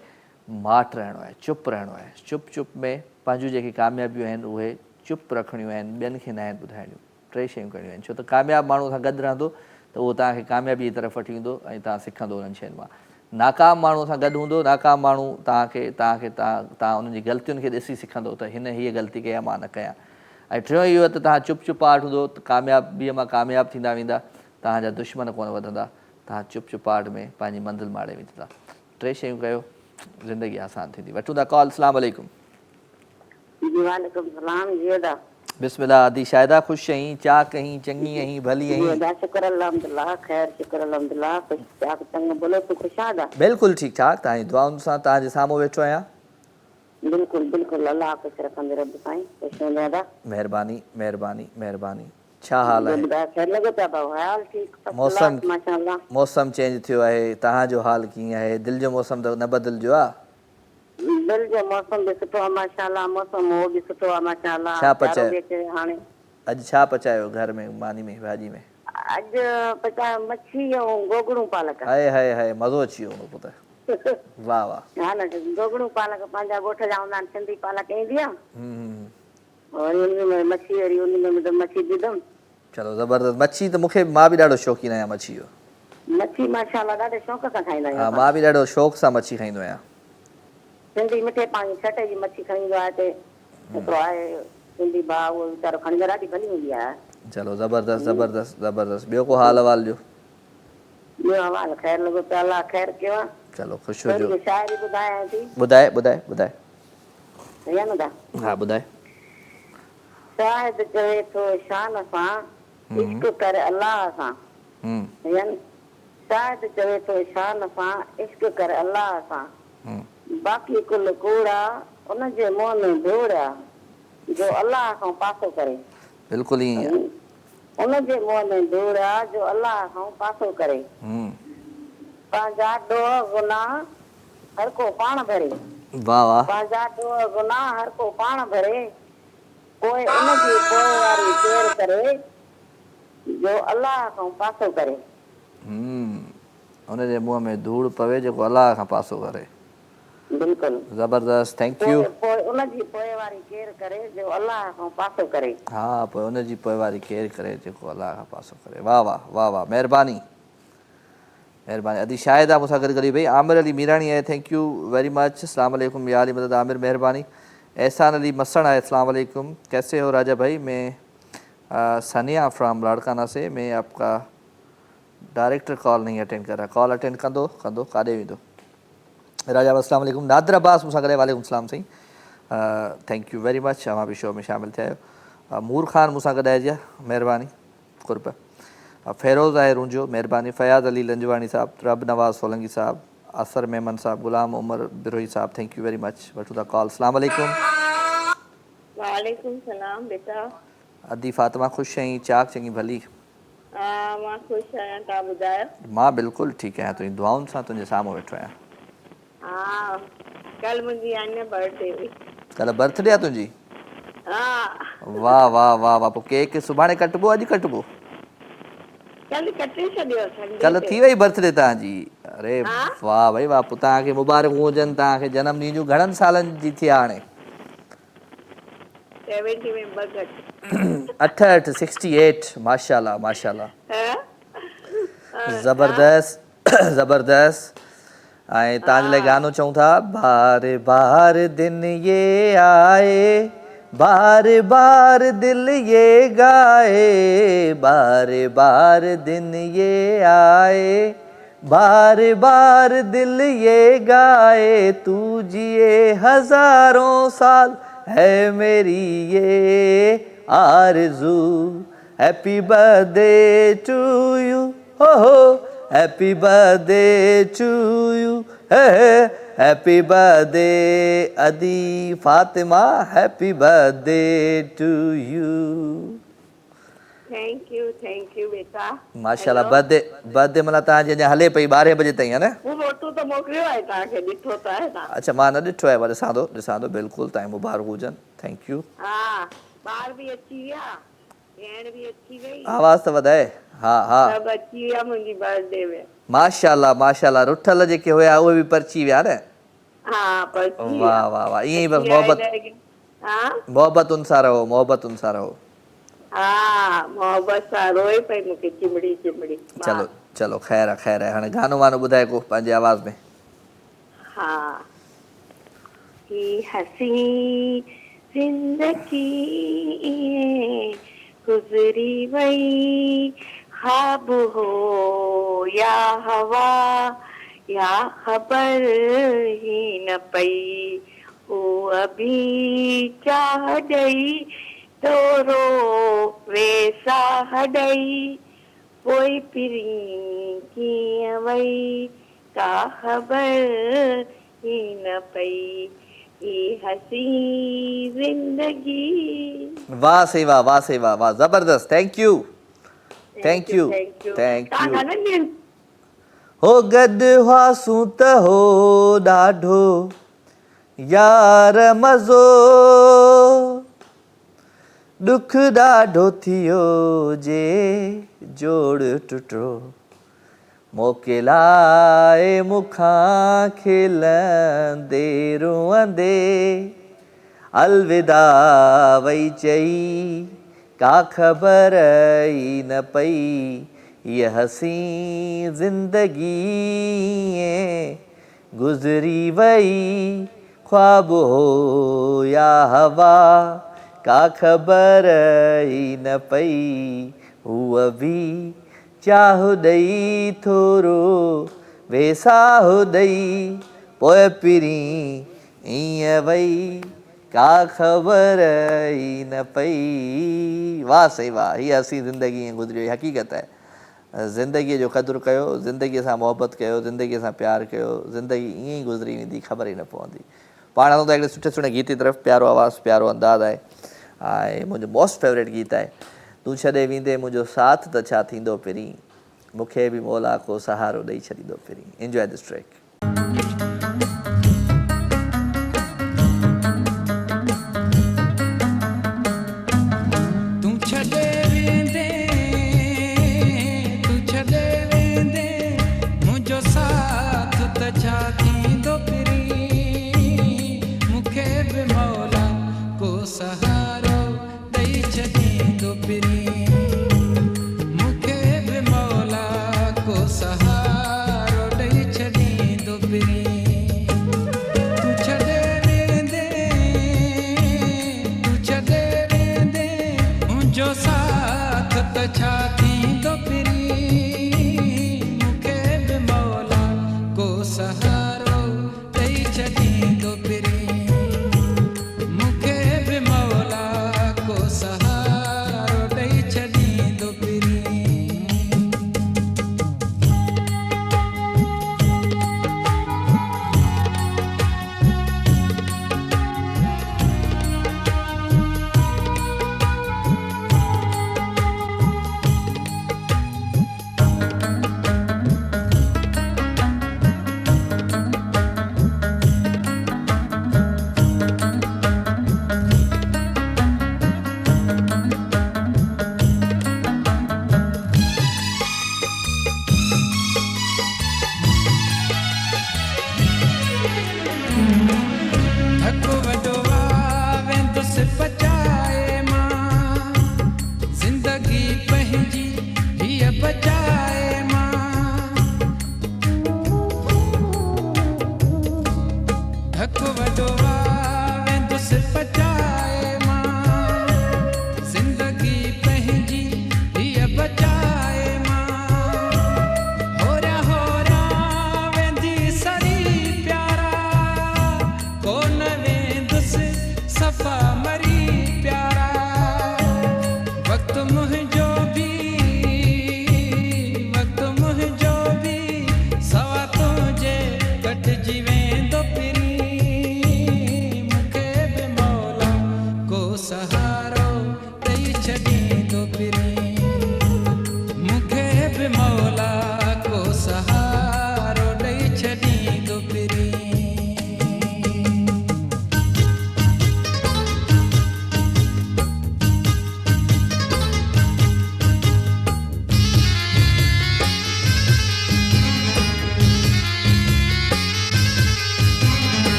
माठि रहणो आहे, चुप रहणो आहे। चुप में पंहिंजूं जेके कामयाबियूं आहिनि उहे चुप रखणियूं आहिनि, ॿियनि खे न आहिनि ॿुधाइणियूं। टे शयूं करणियूं आहिनि, छो त कामयाबु माण्हू सां गॾु रहंदो त उहो तव्हांखे कामयाबी जी तरफ़ वठी वेंदो ऐं तव्हां सिखंदो उन्हनि शयुनि मां। नाकाम माण्हू सां गॾु हूंदो, नाकाम माण्हू तव्हां उन्हनि जी ग़लतियुनि खे ॾिसी सिखंदो त हिन हीअ ग़लती कई आहे, मां न कयां। ऐं टियों इहो त तव्हां चुपचाट हूंदो त कामयाबीअ मां कामयाबु थींदा वेंदा, तव्हांजा दुश्मन कोन वधंदा, तव्हां चुपचाट में पंहिंजी मंज़िल माड़े वेंदा। टे शयूं कयो, ज़िंदगी आसान थींदी। वठूं था कॉल। अस्सलाम वालेकुम। वालेकुम सलाम जी। बिस्मिल्लाह। आदि शायदा ख़ुशि आहीं, चा कहीं, चङी आहीं, भली आहीं? शुक्र अल्हम्दुलिल्लाह, ख़ैर शुक्र अल्हम्दुलिल्लाह, चङो बोलो तूं ख़ुशि आहीं? बिल्कुलु ठीकु ठाक, तव्हांजी दुआउनि सां तव्हांजे साम्हूं वेठो आहियां। बिल्कुलु बिल्कुलु, अल्लाह ख़ुशि रखंदे रब साईं, ख़ुशि हूंदा दादा। महिरबानी महिरबानी महिरबानी। छा हाल आहे? ख़ैर लॻो पिया भाउ, हाल ठीकु, मौसम माशाअल्लाह। मौसम चेंज थियो आहे, तव्हांजो हाल कीअं आहे? दिलि जो मौसम त न बदिलजो आहे? दिलि जो मौसम बि सुठो आहे माशाअल्लाह, मौसम उहो बि सुठो आहे माशाअल्लाह। छा पचायो हाणे अॼु, छा पचायो घर में मानी में भाॼी में? अॼु पचायो मच्छी ऐं गोगड़ू पालक। हाय हाय हाय, मज़ो अची वियो हूंदो पुट। वाह वाह। हा न, गोगड़ू पालक पंहिंजा ॻोठ जा हूंदा आहिनि, सिंधी पालक ईंदी आहे और उन में मच्छी वरी उन में मच्छी विधमि। चलो ज़बरदस्त। मच्छी त मूंखे, मां बि ॾाढो शौक़ीन आहियां मच्छी जो। मच्छी माशाअल्लाह ॾाढे शौक़ सां खाईंदा आहियूं। हा, मां बि ॾाढो शौक़ सां मच्छी खाईंदो आहियां। सिंधी मिठे पाणी छटे जी मच्छी खणींदो आहे हिते, हिकिड़ो आहे सिंधी भाउ, उहो वीचारो खणींदो, ॾाढी भली हूंदी आहे। चलो ज़बरदस्त ज़बरदस्त ज़बरदस्त। ॿियो को हाल अहवाल जो? ॿियो हवाल ख़ैर लॻो पियो, अलाह ख़ैर कयो आहे। चलो ख़ुशि हुजो। शाइरी ॿुधायां थी। ॿुधाए ॿुधाए ॿुधाए। हा ॿुधाए। शायदि चवे थो शान सां, इश्क कर अलाह सां। शायदि चवे थो शान सां, इश्क कर अलाह सां। बाक़ी कुल कूड़ा उनजे मुंहं में धूड़ा, जो अलाह खां पासो करे। बिल्कुलु ईअं। उनजे मुंहं में धूड़ा, जो अलाह खां पासो करे। पंहिंजा ॾोह गुनाह हर को पाण भरे। वाह वाह। पंहिंजा ॾोह गुनाह हर को पाण भरे, पोइ उनजी पोइवारी केर करे, जो अलाह खां पासो करे। उनजे मुंहं में धूड़ पवे जेको अलाह खां पासो करे। बिल्कुलु ज़बरदस्त, थैंक यू। पोइ उनजी पोइवारी केर करे, जो अलाह खां पासो करे। हा, पोइ उनजी पोइवारी केर करे जेको अलाह खां पासो करे। वाह वाह वाह वाह, महिरबानी महिरबानी। अदी शाहिदा मूंसां गॾु गॾु भई। आमिर अली मीराणी आहे, थैंक यू वेरी मच। अस्सलाम वालेकुम या अली मदद आमिर, मेहरबानी। एहसान अली मसण है, अस्सलाम वालेकुम, कैसे हो राजा भाई? मैं सनिया फ्राम लाड़काना से, मैं आपका डायरेक्टर कॉल नहीं अटेंड कर रहा। कॉल अटेंड कंदो कंदो, काॾे वेंदो? राजा अस्सलाम वालेकुम। नादिर अब्बास मूंसां गॾु, वालेकुम सलाम साईं, थैंक यू वेरी मच, तव्हां बि शो में शामिलु थिया आहियो। मूर ख़ान मूंसां गॾु आहे, महिरबानी कुर्ब। फ़ेरोज़ आहे रुंजो, महिरबानी। फ़याज़ अली लंजवाणी साहब, रब नवाज़ सोलंगी साहब, असर मेमन साहब, गुलाम उमर बिरोही साहब, थैंक यू वेरी मच। वठूं था कॉल। अस्सलाम वालेकुम। वालेकुम सलाम बेटा। अदी फ़ातिमा, ख़ुशि आहीं? चाक चङी भली? हा, मां ख़ुशि आहियां, तव्हां ॿुधायो? मां बिल्कुलु ठीकु आहियां, तुंहिंजी दुआउनि सां तुंहिंजे साम्हूं वेठो आहियां। हा, कल मुंहिंजी आने बर्थडे हुई। कल्ह बर्थडे आहे तुंहिंजी? हा। वाह वाह वाह वाह। पोइ केक सुभाणे कटिबो, अॼु कटिबो? कल कटे छॾियो, कल्ह थी वई बर्थडे तव्हांजी? अरे वाह भई वाह, पोइ तव्हांखे मुबारक हुजनि, तव्हांखे जनम ॾींहं जूं। घणनि सालनि जी थी आहे हाणे? 70 में 68 68, माशाल्लाह माशाल्लाह, ज़बरदस्त ज़बरदस्त। ऐं तव्हांजे लाइ गानो चऊं था। बार बार दिन ये आए, बार बार दिल ये गाए, बार बार दिन ये आए, बार बार दिल ये गाए तू जिए हजारों साल, है मेरी ये आरज़ू। हैप्पी बर्थडे टू यू, हो happy birthday to you, happy birthday अदी Fatima, happy birthday to you. Thank you बेटा। माशाल्लाह, बर्थडे मला तव्हांजी अञा हले पई 12 बजे ताईं, है न? वो फोटो तो मोकिलियो आहे तव्हांखे, ॾिठो त आहे तव्हां? अच्छा, मां न ॾिठो आहे, पर ॾिसां थो बिल्कुलु, तव्हां मुबारक हुजनि। Thank U. हा, ॿार बि अची विया, भेण बि अची वई, आवाज़ त वधाए। हा हा, सभु अची विया मुंहिंजी बर्थडे में। माशाल्लाह माशाल्लाह, रुठल जेके हुया उहे बि परची विया न? हा, पर वाह वाह वाह, ईअं ई बस मोहबतुनि सां रहो, मोहबतुनि सां रहो। हा, मोहबत सां रोए पई मूंखे चिमड़ी चिमड़ी। चलो चलो, ख़ैर आहे ख़ैर आहे। हाणे गानो वानो ॿुधाए को पंहिंजे आवाज़ में। हा, ही हसी जिंदगी गुजरी वही, ख्वाब हो या हवा, या खबर ही न पई, वो अभी चाह गई तो रो वैसा हडई, कोई पिरी की वई, का खबर ही न पई, ये हसी जिंदगी। वाह सही वाह, वाह सही वाह, वाह जबरदस्त। Thank you thank you thank U. हो गॾु हुआसूं त हो ॾाढो यार मज़ो, दुख ॾाढो थियो जे जोड़ टुटो, मौके लाइ मूंखां खिलंदे रोअंदे, अलविदा वई चई, का ख़बर ई न पई, ये हसी ज़िंदगी गुज़री वई, ख्वाब हो या हवा, का ख़बर ई न पई, हूअ बि चाहु ॾेई थोरो वेसाहु ॾेई, पोइ पिरी ईअं वई, का ख़बर ई न पई। वाह सही वाह, हीअ असीं ज़िंदगी ईअं गुज़री वई। हक़ीक़त आहे, ज़िंदगीअ जो क़दुरु कयो, ज़िंदगीअ सां मुहबत कयो, ज़िंदगीअ सां प्यारु कयो, ज़िंदगी ईअं ई गुज़री वेंदी, ख़बर ई न पवंदी। पाण हलूं था हिकिड़े सुठे सुठे गीत जी तरफ़। प्यारो आवाज़ु, प्यारो अंदाज़ आहे, ऐं मुंहिंजो मोस्ट फेवरेट गीत आहे, तूं छॾे वेंदे मुंहिंजो साथ त छा थींदो पहिरीं, मूंखे बि मौला को सहारो ॾेई छॾींदो पहिरीं। Enjoy this track.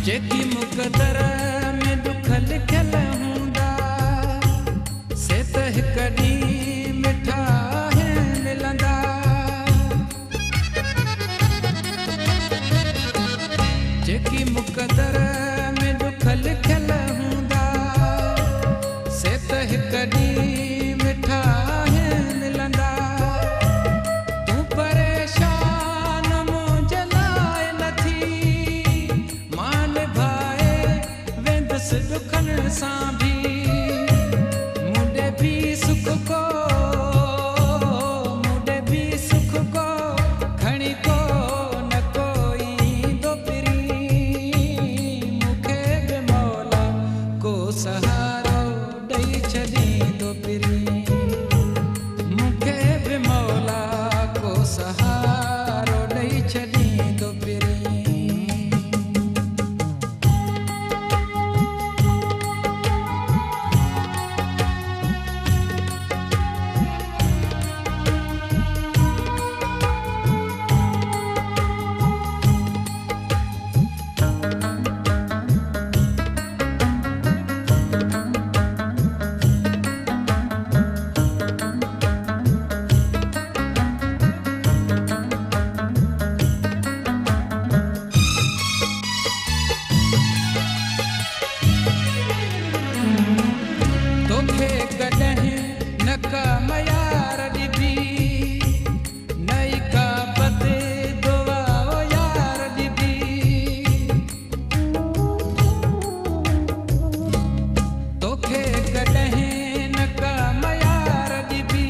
जेकी मुक़दर में दुख लिखियल हूंदा से त हिक ॾींहुं मिठा मिलंदा जेकी मुक़दर में दुख लिखियल हूंदा से त हिक ॾींहुं मिठा मिलंदा तूं परेशान मुंहिंजे लाइ नथी मां निभाए वेंदुसि दुखनि सां बि मूंॾे बि सुख को मूंॾे बि सुख को खणी को न कोई ईंदो फिरी मूंखे बि मौला को सहारो ॾेई छॾींदो फिरी मूंखे बि मौला को सहारो ॾेई छॾींदो फिरी तोखे कॾहिं न का मयार ॾिबी नई का बदे दुआ ओ यार ॾिबी तोखे कॾहिं न का मयार ॾिबी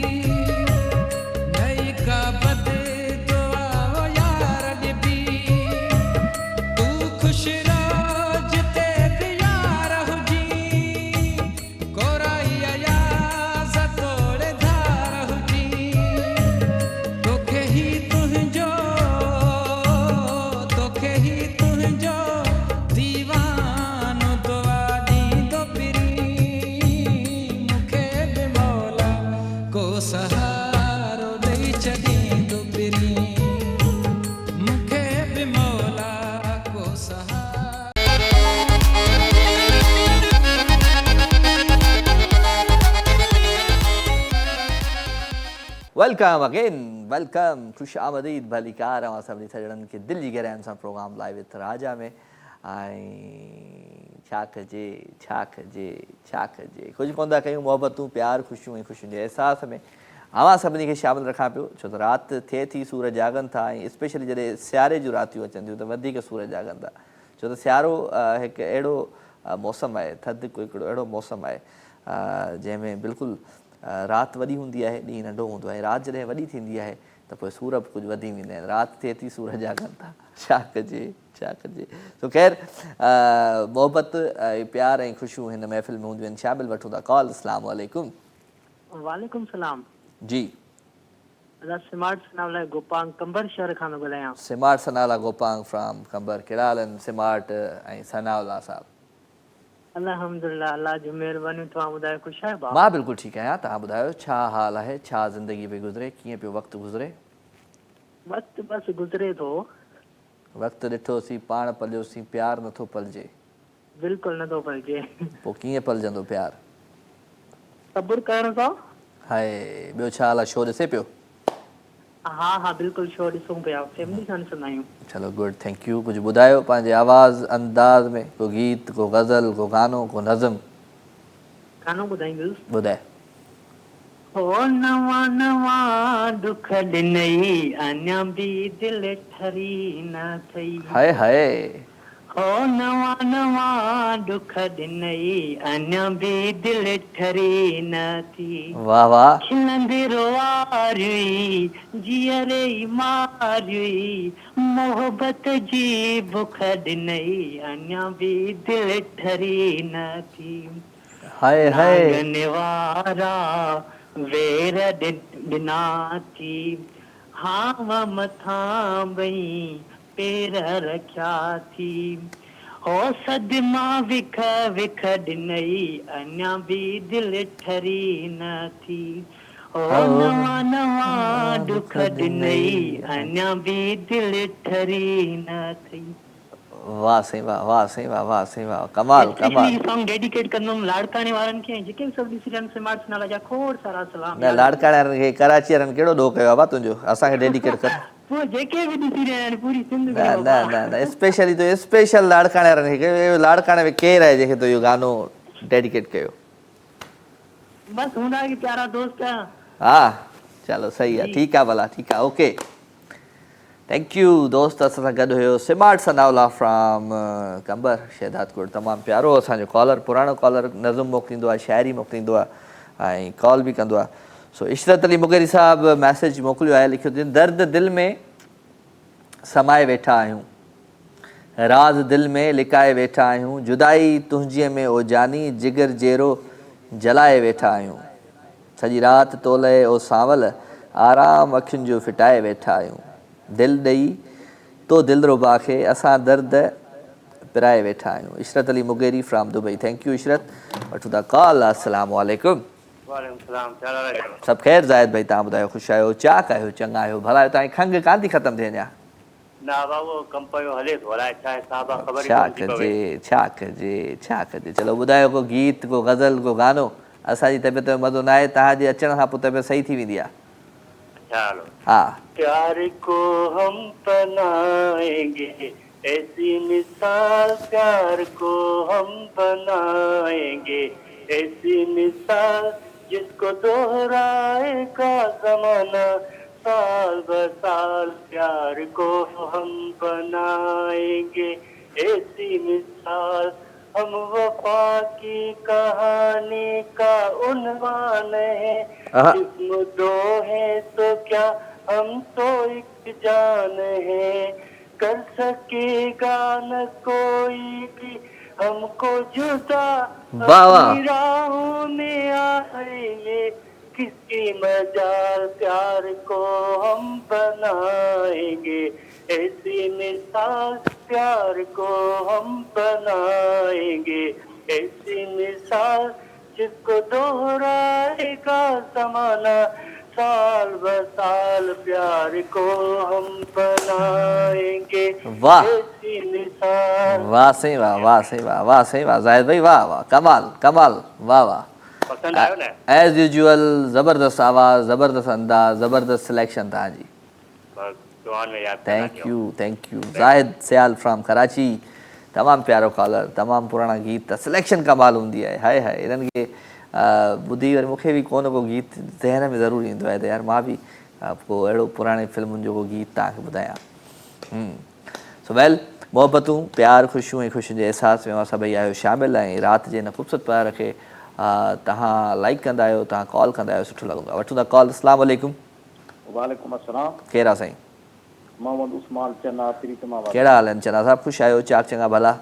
नई का बदे दुआ ओ यार ॾिबी तूं ख़ुशि रहो जिते बि यार हुजी कोराई अयाज़ तोड़े धार हुजी तोखे ही तुंहिंजो दीवानो दुआ ॾींदो फिरी मूंखे बि मौला को सहारो ॾेई छॾींदो फिरी मूंखे बि मौला को सहारो वेलकम अगेन वेलकम खुश आमदीद भलीकार अवां सभिनी सॼणनि खे दिलि जी गहराइनि सां प्रोग्राम लाइव विथ राजा में ऐं छा कजे कुझु कोन था कयूं मोहबतूं प्यार ख़ुशियूं ऐं ख़ुशियुनि जे अहसास में अवां सभिनी खे शामिलु रखां पियो छो त राति थिए थी सूरज जागनि था ऐं स्पेशली जॾहिं सियारे जूं रातियूं अचनि थियूं त वधीक सूरज जागनि था छो त सियारो हिकु अहिड़ो मौसमु आहे थधि हिकिड़ो अहिड़ो मौसमु आहे जंहिंमें बिल्कुलु राति वॾी हूंदी आहे ॾींहुं नंढो हूंदो आहे राति जॾहिं वॾी थींदी आहे त पोइ सूर बि कुझु वधी वेंदा आहिनि राति थिए थी सूर जागनि था छा कजे सो ख़ैर मोहबत ऐं प्यार ऐं ख़ुशियूं हिन महफ़िल में हूंदियूं आहिनि शामिलु वठूं था कॉल अस्सलाम वालेकुम वालेकुम सलाम जी अदा स्मार्ट सनावला गोपांग कंबर शहर खां थो ॻाल्हायां स्मार्ट सनावला गोपांग फ्राम कंबर कहिड़ा हाल आहिनि स्मार्ट ऐं सनावला साहब अल्हम्दुलिल्लाह अल्लाह जी महिरबानी तव्हां ॿुधायो ख़ुशि आहियो भाउ मां बिल्कुलु ठीकु आहियां तव्हां ॿुधायो छा हाल आहे छा ज़िंदगी पई गुज़रे कीअं पियो वक़्तु गुज़रे वक़्तु बसि गुज़रे थो वक़्तु ॾिठोसीं पाण पलियोसीं प्यार नथो पलिजे बिल्कुलु नथो पइजे पोइ कीअं पलिजंदो प्यार सब्र करण सां हाय ॿियो छा हाल आहे शो ॾिसे पियो हा बिल्कुलु शो ॾिसूं पिया फैमिली सां ॾिसंदा आहियूं चलो गुड थैंक यू कुझु ॿुधायो पंहिंजे आवाज़ अंदाज़ में को गीत को गज़ल को गानो को नज़म गानो ॿुधाईंदुसि ॿुधाए हो नवां नवां दुख ॾिनई अञा बि दिलि ठरी न थई हाय हाय हो नवां नवां दुख ॾिनई अञा बि दिलि ठरी न थी वाह वाह खिलंदी रोआरी जीअरे मारी मोहबत जी बुख ॾिनई अञा बि दिलि ठरी न थी हाय हाय नागन वारा वेर ॾिना थी हाव मथां ॿई पेर रखिया थी हो सदमा विख विख ॾिनई अञा बि दिलि ठरी न थी हो नवां नवां दुख ॾिनई अञा बि दिलि ठरी न थी वाह साईं वाह, वाह साईं वाह, वाह साईं वाह, कमाल कमाल। ही सॉन्ग डेडिकेट कंदुमि लाड़काणे वारनि खे जेके बि सभु ॾिसी रहिया आहिनि स्मार्ट चैनल जा खोड़ सारा सलाम। न लाड़काणे वारनि खे कराची वारनि कहिड़ो ॾोह कयो आहे बा तुंहिंजो, असांखे डेडिकेट कर। पोइ जेके बि ॾिसी रहिया आहिनि पूरी सिंध न न न न स्पेशली तो स्पेशल लाड़काणे वारनि खे कयो। लाड़काणे में केरु आहे जंहिंखे तो इहो गानो डेडिकेट कयो? बस हूंदा की प्यारा दोस्त है। हाँ चलो सही है, ठीक है भला, ठीक है, ओके थैंक यू दोस्त। असां सां गॾु हुयो स्मार्ट सनाउल्ला फ्रॉम कंबर शहदादकोट। तमामु प्यारो असांजो कॉलर, पुराणो कॉलर, नज़म मोकिलींदो आहे, शाइरी मोकिलींदो आहे ऐं कॉल बि कंदो आहे। सो इशरत अली मुगेरी साहब मैसेज मोकिलियो आहे, लिखियो अथईं दर्द दिल में समाए वेठा आहियूं, राज़ दिल में लिकाए वेठा आहियूं, जुदाई तुंहिंजीअ में ओ जानी जिगर जहिड़ो जलाए वेठा आहियूं, सॼी राति तोले ओ सांवल आराम अखियुनि जो फिटाए वेठा आहियूं, दिल ॾेई तो दिलरुबा खे असां दर्द पिराए वेठा आहियूं। Ishrat Ali Mugheri from Dubai. Thank you Ishrat. वठूं था कॉल। अस्सलाम वालेकुम। सभु ख़ैर ज़ाहिद भाई, तव्हां ॿुधायो ख़ुशि आहियो, चाक आहियो, चङा आहियो, भला आहियो? तव्हांजी खंघि कान थी ख़तमु थिए अञा? छा कजे। चलो ॿुधायो को गीत, को गज़ल, को गानो। असांजी तबियत में मज़ो न आहे, तव्हांजे अचण खां पोइ तबियत सही थी वेंदी आहे। हा प्यार को हम बनाएंगे ऐसी मिसाल, प्यार को हम बनाएंगे ऐसी मिसाल, जिसको दोहराएगा ज़माना साल ब साल, प्यार को हम बनाएंगे ऐसी मिसाल, हम वफा की कहानी का उन्वान है, जिस्म दो है तो क्या हम तो एक जान है, कर सकेगा न कोई भी हमको जुदा, अपनी राहों में आएंगे किसकी मजाल, प्यार को हम बनाएंगे ऐसी मिसाल, प्यार को हम बनाएंगे ऐसी मिसाल, जिसको दोहराएगा ज़माना साल ब साल, प्यार को हम बनाएंगे ऐसी मिसाल। वाह सही वाह, वाह सही वाह, वाह सही वाह ज़ाहिद भाई, वाह वाह, कमाल कमाल, वाह वाह। पसंद आयो ना? एज यूजुअल ज़बरदस्त आवाज़, ज़बरदस्त अंदाज़, ज़बरदस्त सिलेक्शन तव्हांजी। Thank you Zahid Sial from Karachi. तमामु प्यारो कॉलर, तमामु पुराणा गीत, सिलेक्शन कमाल हूंदी आहे। हाय हाय, इन्हनि खे ॿुधी वरी मूंखे बि को न को गीत ज़हन में ज़रूरु ईंदो आहे त यार मां बि को अहिड़ो पुराणे फिल्मुनि जो को गीत तव्हांखे ॿुधायां। सो वेल, मोहबतूं, प्यार, ख़ुशियूं ऐं ख़ुशियुनि जे अहसास में सभई आहियो शामिल, ऐं राति जे हिन ख़ूबसूरत प्यार खे तव्हां लाइक कंदा आहियो, तव्हां कॉल कंदा आहियो, सुठो लॻंदो आहे। वठूं था कॉल। अस्सलाम वालेकुम। वालेकुम अस्सलाम। केरु आहे साईं? मोहम्मद उस्मान चन्ना प्रीतमाबाद। कहिड़ा हाल आहिनि चन्ना साहब? ख़ुशि आहियो? चाक चङा भला?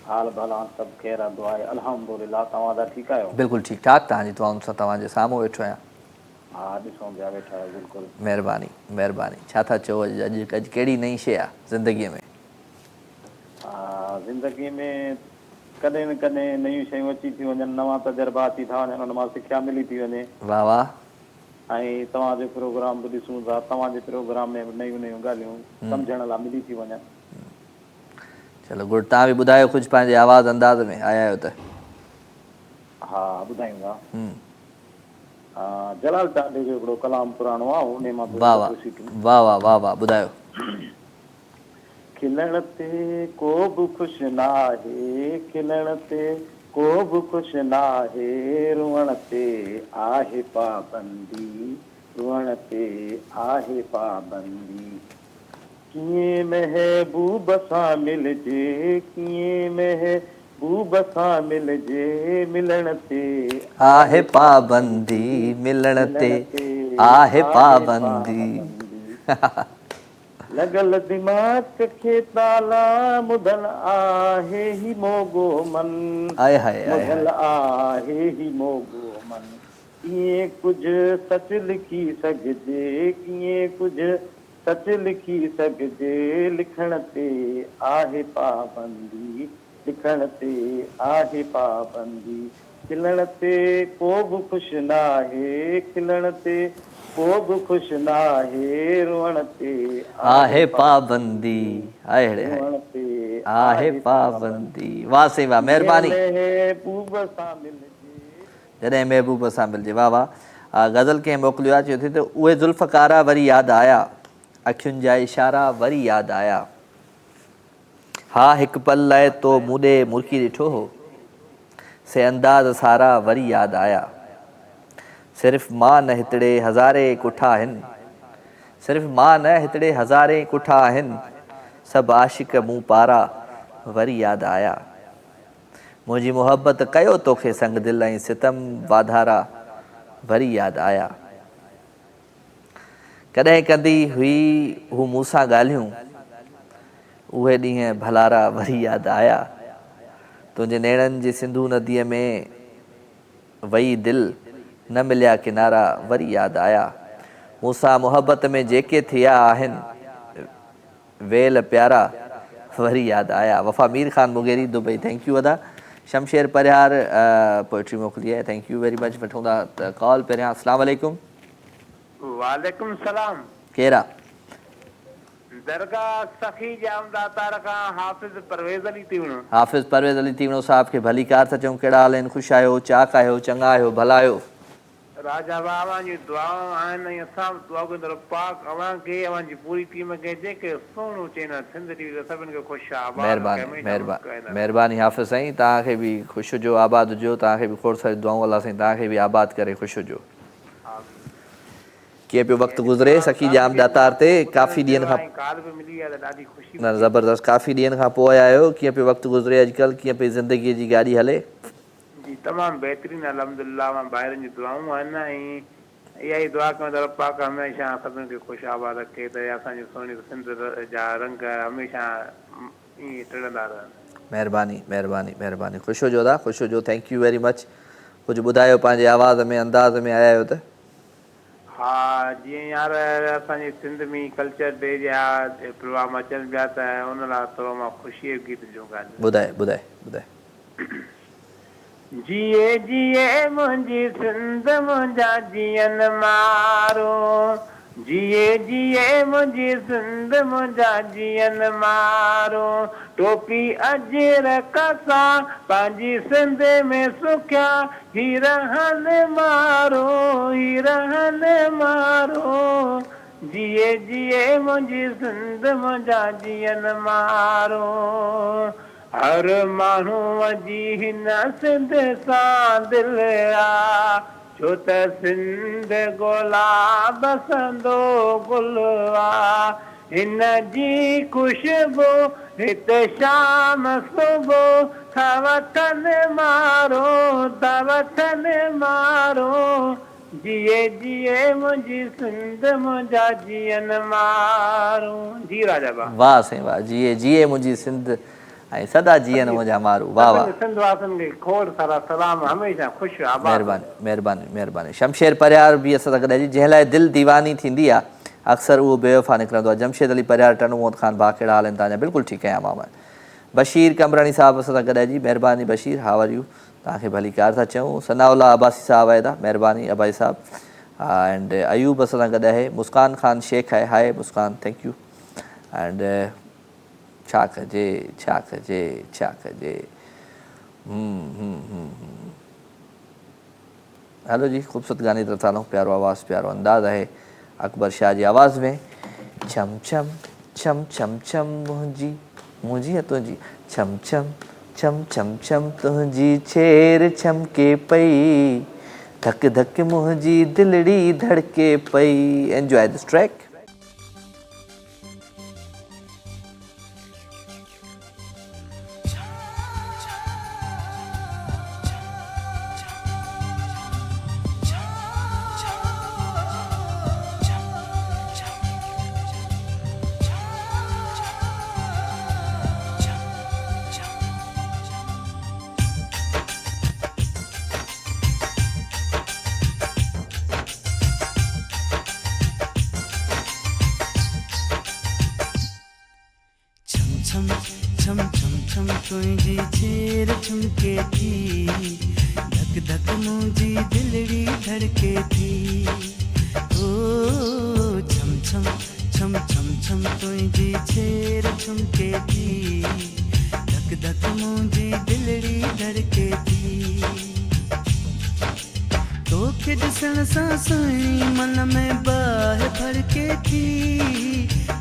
हाल भला सभु ख़ैर आहे, दुआ आहे, अल्हम्दुलिल्लाह। तव्हां त ठीकु आहियो? बिल्कुलु ठीकु ठाक, तव्हांजी दुआउनि सां तव्हांजे साम्हूं वेठो आहियां। हा ॾिसूं पिया वेठा आहियो, बिल्कुलु महिरबानी महिरबानी। छा था चओ अॼु कहिड़ी नई शइ आहे ज़िंदगीअ में? हा, ज़िंदगीअ में कॾहिं न कॾहिं नयूं शयूं अची थी वञनि, नवां तजुर्बा थी था वञनि, हुन मां सिखिया मिली थी वञे। वाह वाह। ऐं तव्हांजो प्रोग्राम बि ॾिसूं था, तव्हांजे प्रोग्राम में नयूं नयूं ॻाल्हियूं सम्झण लाइ मिली थी वञनि। चलो गुड। तव्हां बि ॿुधायो कुझु पंहिंजे आवाज़ अंदाज़ में, आया आहियो त? हा ॿुधायूं था। जलाल टाडे जो हिकिड़ो कलाम पुराणो आहे, उन मां वाह वाह वाह वाह वाह वाह, ॿुधायो। खिलण ते को बि ख़ुशि न आहे, खिलण ते को बि ख़ुशि न आहे, रुअण ते आहे पाबंदी, रुअण ते आहे पाबंदी, कीअं महबूब सां मिलजे, कीअं महबूब सां मिलजे, मिलण ते आहे पाबंदी, मिलण ते आहे पाबंदी। लॻल दिमाग़ खे ताला मुदल आहे ही मोगो मन, मुदल आहे ही मोगो मन, कीअं कुझु सच लिखी सघिजे, कीअं कुझु सच लिखी सघिजे, लिखण ते आहे पाबंदी, लिखण ते आहे पाबंदी, खिलण ते को बि ख़ुशि न आहे, खिलण ते को बि ख़ुशि न आहे, रुअण ते आहे पाबंदी, रुअण ते आहे पाबंदी। वाह साईं वाह, महिरबानी। महबूब सां मिलजे, जॾहिं महबूब सां मिलजे। वाह वाह। गज़ल कंहिं मोकिलियो आहे, चयो थी त उहे ज़ुल्फ़कारा वरी यादि आया, अखियुनि जा इशारा वरी यादि आया। हा हिकु पल लाइ तो मूं ॾे मुर्की ॾिठो हो, से अंदाज़ सारा वरी यादि आया। सिर्फ़ मां न हितड़े हज़ारे कुठा आहिनि, सिर्फ़ मां न हितड़े हज़ारे कुठा आहिनि, सभु आशिक़ मूं पारा वरी यादि आया। मुंहिंजी मुहबत कयो तोखे संग दिल ऐं सितम वाधारा वरी यादि आया। कॾहिं कंदी हुई हू मूंसां ॻाल्हियूं, उहे ॾींहं भलारा वरी यादि आया। तुंहिंजे नेणनि जी सिंधू नदीअ में वई दिलि, न मिलिया किनारा वरी यादि आया। मूंसां मुहबत में जेके थिया आहिनि वेल प्यारा वरी यादि आया। Wafa Mir Khan Mugheri Dubai, thank you अदा। शमशेर परिहार पोइट्री मोकिली आहे, थैंक यू वेरी मच। वठूं था कॉल पहिरियां। अस्सलाम वालेकुम। वालेकुम सलाम। केरु आहे? दरगाह सखी जामदा तारका हाफिज़ परवेज़ अली तीवणो। हाफिज़ परवेज़ अली तीवणो साहब खे भली कार था चऊं। कहिड़ा हाल आहिनि? ख़ुशि आहियो, चाक आहियो, चङा आहियो, भला आहियो? राजा बाबा जी दुआऊं आहिनि ऐं असां बि दुआ कंदो पाक अव्हांखे अव्हांजी पूरी टीम खे जेके सुहिणो चवंदा सिंध टीवी सभिनि खे ख़ुशि महिरबानी महिरबानी महिरबानी हाफ़िज़ साईं, तव्हांखे बि ख़ुशि हुजो, आबाद हुजो, तव्हांखे बि खोड़ सारी दुआऊं अलाह साईं तव्हांखे बि आबाद करे ख़ुशि हुजो। कीअं पियो वक़्तु गुज़रे सखी जाम दातार ते? काफ़ी ॾींहंनि खां न ज़बरदस्त, काफ़ी ॾींहंनि खां पोइ आया आहियो, कीअं पियो वक़्तु गुज़रे अॼुकल्ह, कीअं पई ज़िंदगीअ जी गाॾी हले? जी तमामु बहितरीनु अल्हम्दुलिल्लाह। मां ॿाहिरनि जी दुआऊं आहिनि ऐं इहा ई दुआ कयूं त पाक हमेशह सभिनि खे ख़ुशि आबाद रखे, त असांजी सुहिणी सिंध जा रंग हमेशह ईअं टिड़ंदा रहनि। महिरबानी महिरबानी महिरबानी। ख़ुशि हुजो दादा, ख़ुशि हुजो, थैंक यू वेरी मच। कुझु ॿुधायो पंहिंजे आवाज़ में, अंदाज़ में आया आहियो त? हा जीअं यार असांजे सिंध में कल्चर डे जा प्रोग्राम अचनि पिया त उन लाइ थोरो मां ख़ुशीअ गीत जो ॻाल्हि ॿुधाए ॿुधाए ॿुधाए। जिए जिए मुंहिंजी सिंध मुंहिंजा जीअन मारो, जिए जिए मुंहिंजी सिंध मुंहिंजा जीअन मारो, टोपी अजरक सां पंहिंजी सिंध में सुखिया ही रहन मारो, ही रहन मारो, जिए जिए मुंहिंजी सिंध मुंहिंजा जीअन मारो। हर माण्हूअ जी हिन सिंध सां दिलि आ, छो त सिंध गुलाब बसंदो गुल आ, हिन जी ख़ुशबू हिते शाम सुबुह था वठनि मारो, था वठनि मारो, जिए जिए मुंहिंजी सिंध मुंहिंजा जीअन मारो। जी राजा बा। वाह साईं वाह। जिए जिए मुंहिंजी सिंध ऐं सदा जीअन मुंहिंजा मारू। वाह वाह। सिंधवासियुनि खे खोड़ सारा सलाम, हमेशह ख़ुशि आबाद। महिरबानी महिरबानी महिरबानी। शमशेर परिहार बि असां सां गॾु, जंहिं लाइ दिलि दीवानी थींदी आहे अक्सर उहो बेवफ़ा निकिरंदो आहे। जमशेद अली परिहार टनूमत ख़ान भाउ, कहिड़ा हाल आहिनि तव्हांजा? बिल्कुलु ठीकु आहियां मां। बशीर कमरानी साहिबु असां सां गॾु जी, महिरबानी बशीर, हाउ आर यू? तव्हांखे भली कार था चऊं। सनाउल्ला अब्बासी साहिबु आहे, महिरबानी अब्बासी साहिबु। एंड अयूब असां सां गॾु आहे। मुस्कान ख़ान शेख आहे, हाय मुस्कान, थैंक यू। एंड छा कजे छा कजे छा कजे। हलो जी, ख़ूबसूरत गाने तरफ़ था हलूं। प्यारो आवाज़, प्यारो अंदाज़ आहे अकबर शाह जी आवाज़ में। छम छम छम छम छम मुंहिंजी मुंहिंजी या तुंहिंजी, छम छम छम छम छम तुंहिंजी छेर छमके पई, धक धक मुंहिंजी दिलड़ी धड़के पई। Enjoy this track. छम छम छम छम तुंहिंजी छेर छमके थी, धक धक मुंहिंजी दिलड़ी धड़के थी। ओ छम छम छम छम छम तुंहिंजी छेर छमके थी, धक धक मुंहिंजी दिलड़ी धड़के थी तोखे ॾिसण सां सुहिणी मन में बाहि भड़के थी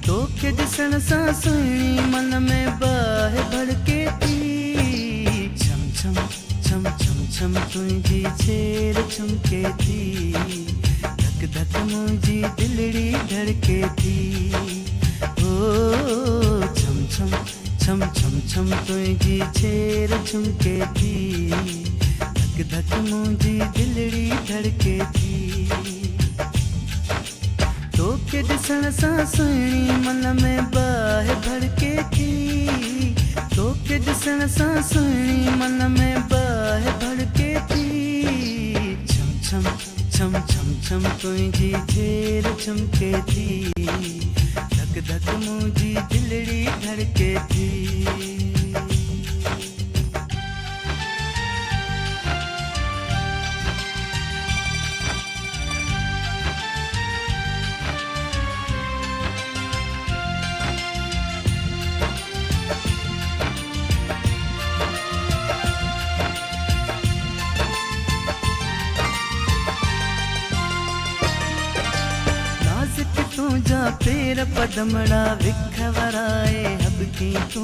तोखे ॾिसण सां सुहिणी मन में बाहि भड़के थी छम छम छम छम छम तुंहिंजी छेड़ चमके थी धक धक मुंहिंजी दिलड़ी धड़के थी ओ छम छम छम छम छम तुंहिंजी छेड़ चमके थी धक धक मुंहिंजी दिलड़ी धड़के थी तोखे ॾिसण सां सुहिणी मन में बाहि भड़के थी तोखे ॾिसण सां सुहिणी मन में बाहि भड़के थी छम छम छम छम छम तुंहिंजी छेड़ चमके थी धक धक मुंहिंजी दिलड़ी धड़के थी तुझा पेर पदमड़ा विखवराए हबकी तू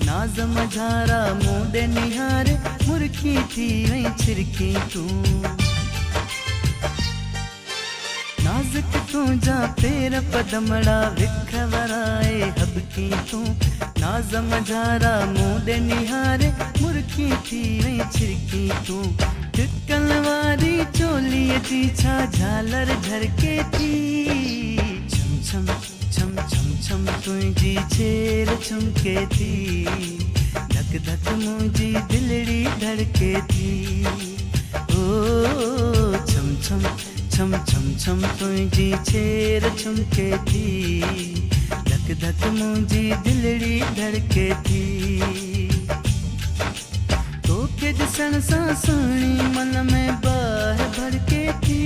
नाज मझारा मूडे निहारे मुर्की थी वही छिरकी तू नाजुक तुझा पेर पदमड़ा विखवराए हबकी तू नाज मझारा मूडे निहारे मुर्की थी वही छिरकी तू टिकल वारी चोली जी छा झालर झरके थी छम छम छम छम तुंहिंजी छेड़ चमके थी धक धक मुंहिंजी दिलड़ी धड़के थी ओ छम छम छम छम छम तुंहिंजी छेड़ चमके थी धक धक मुंहिंजी दिलड़ी धड़के थी तोखे ॾिसण सां सुहिणी मन में बाहि भड़के थी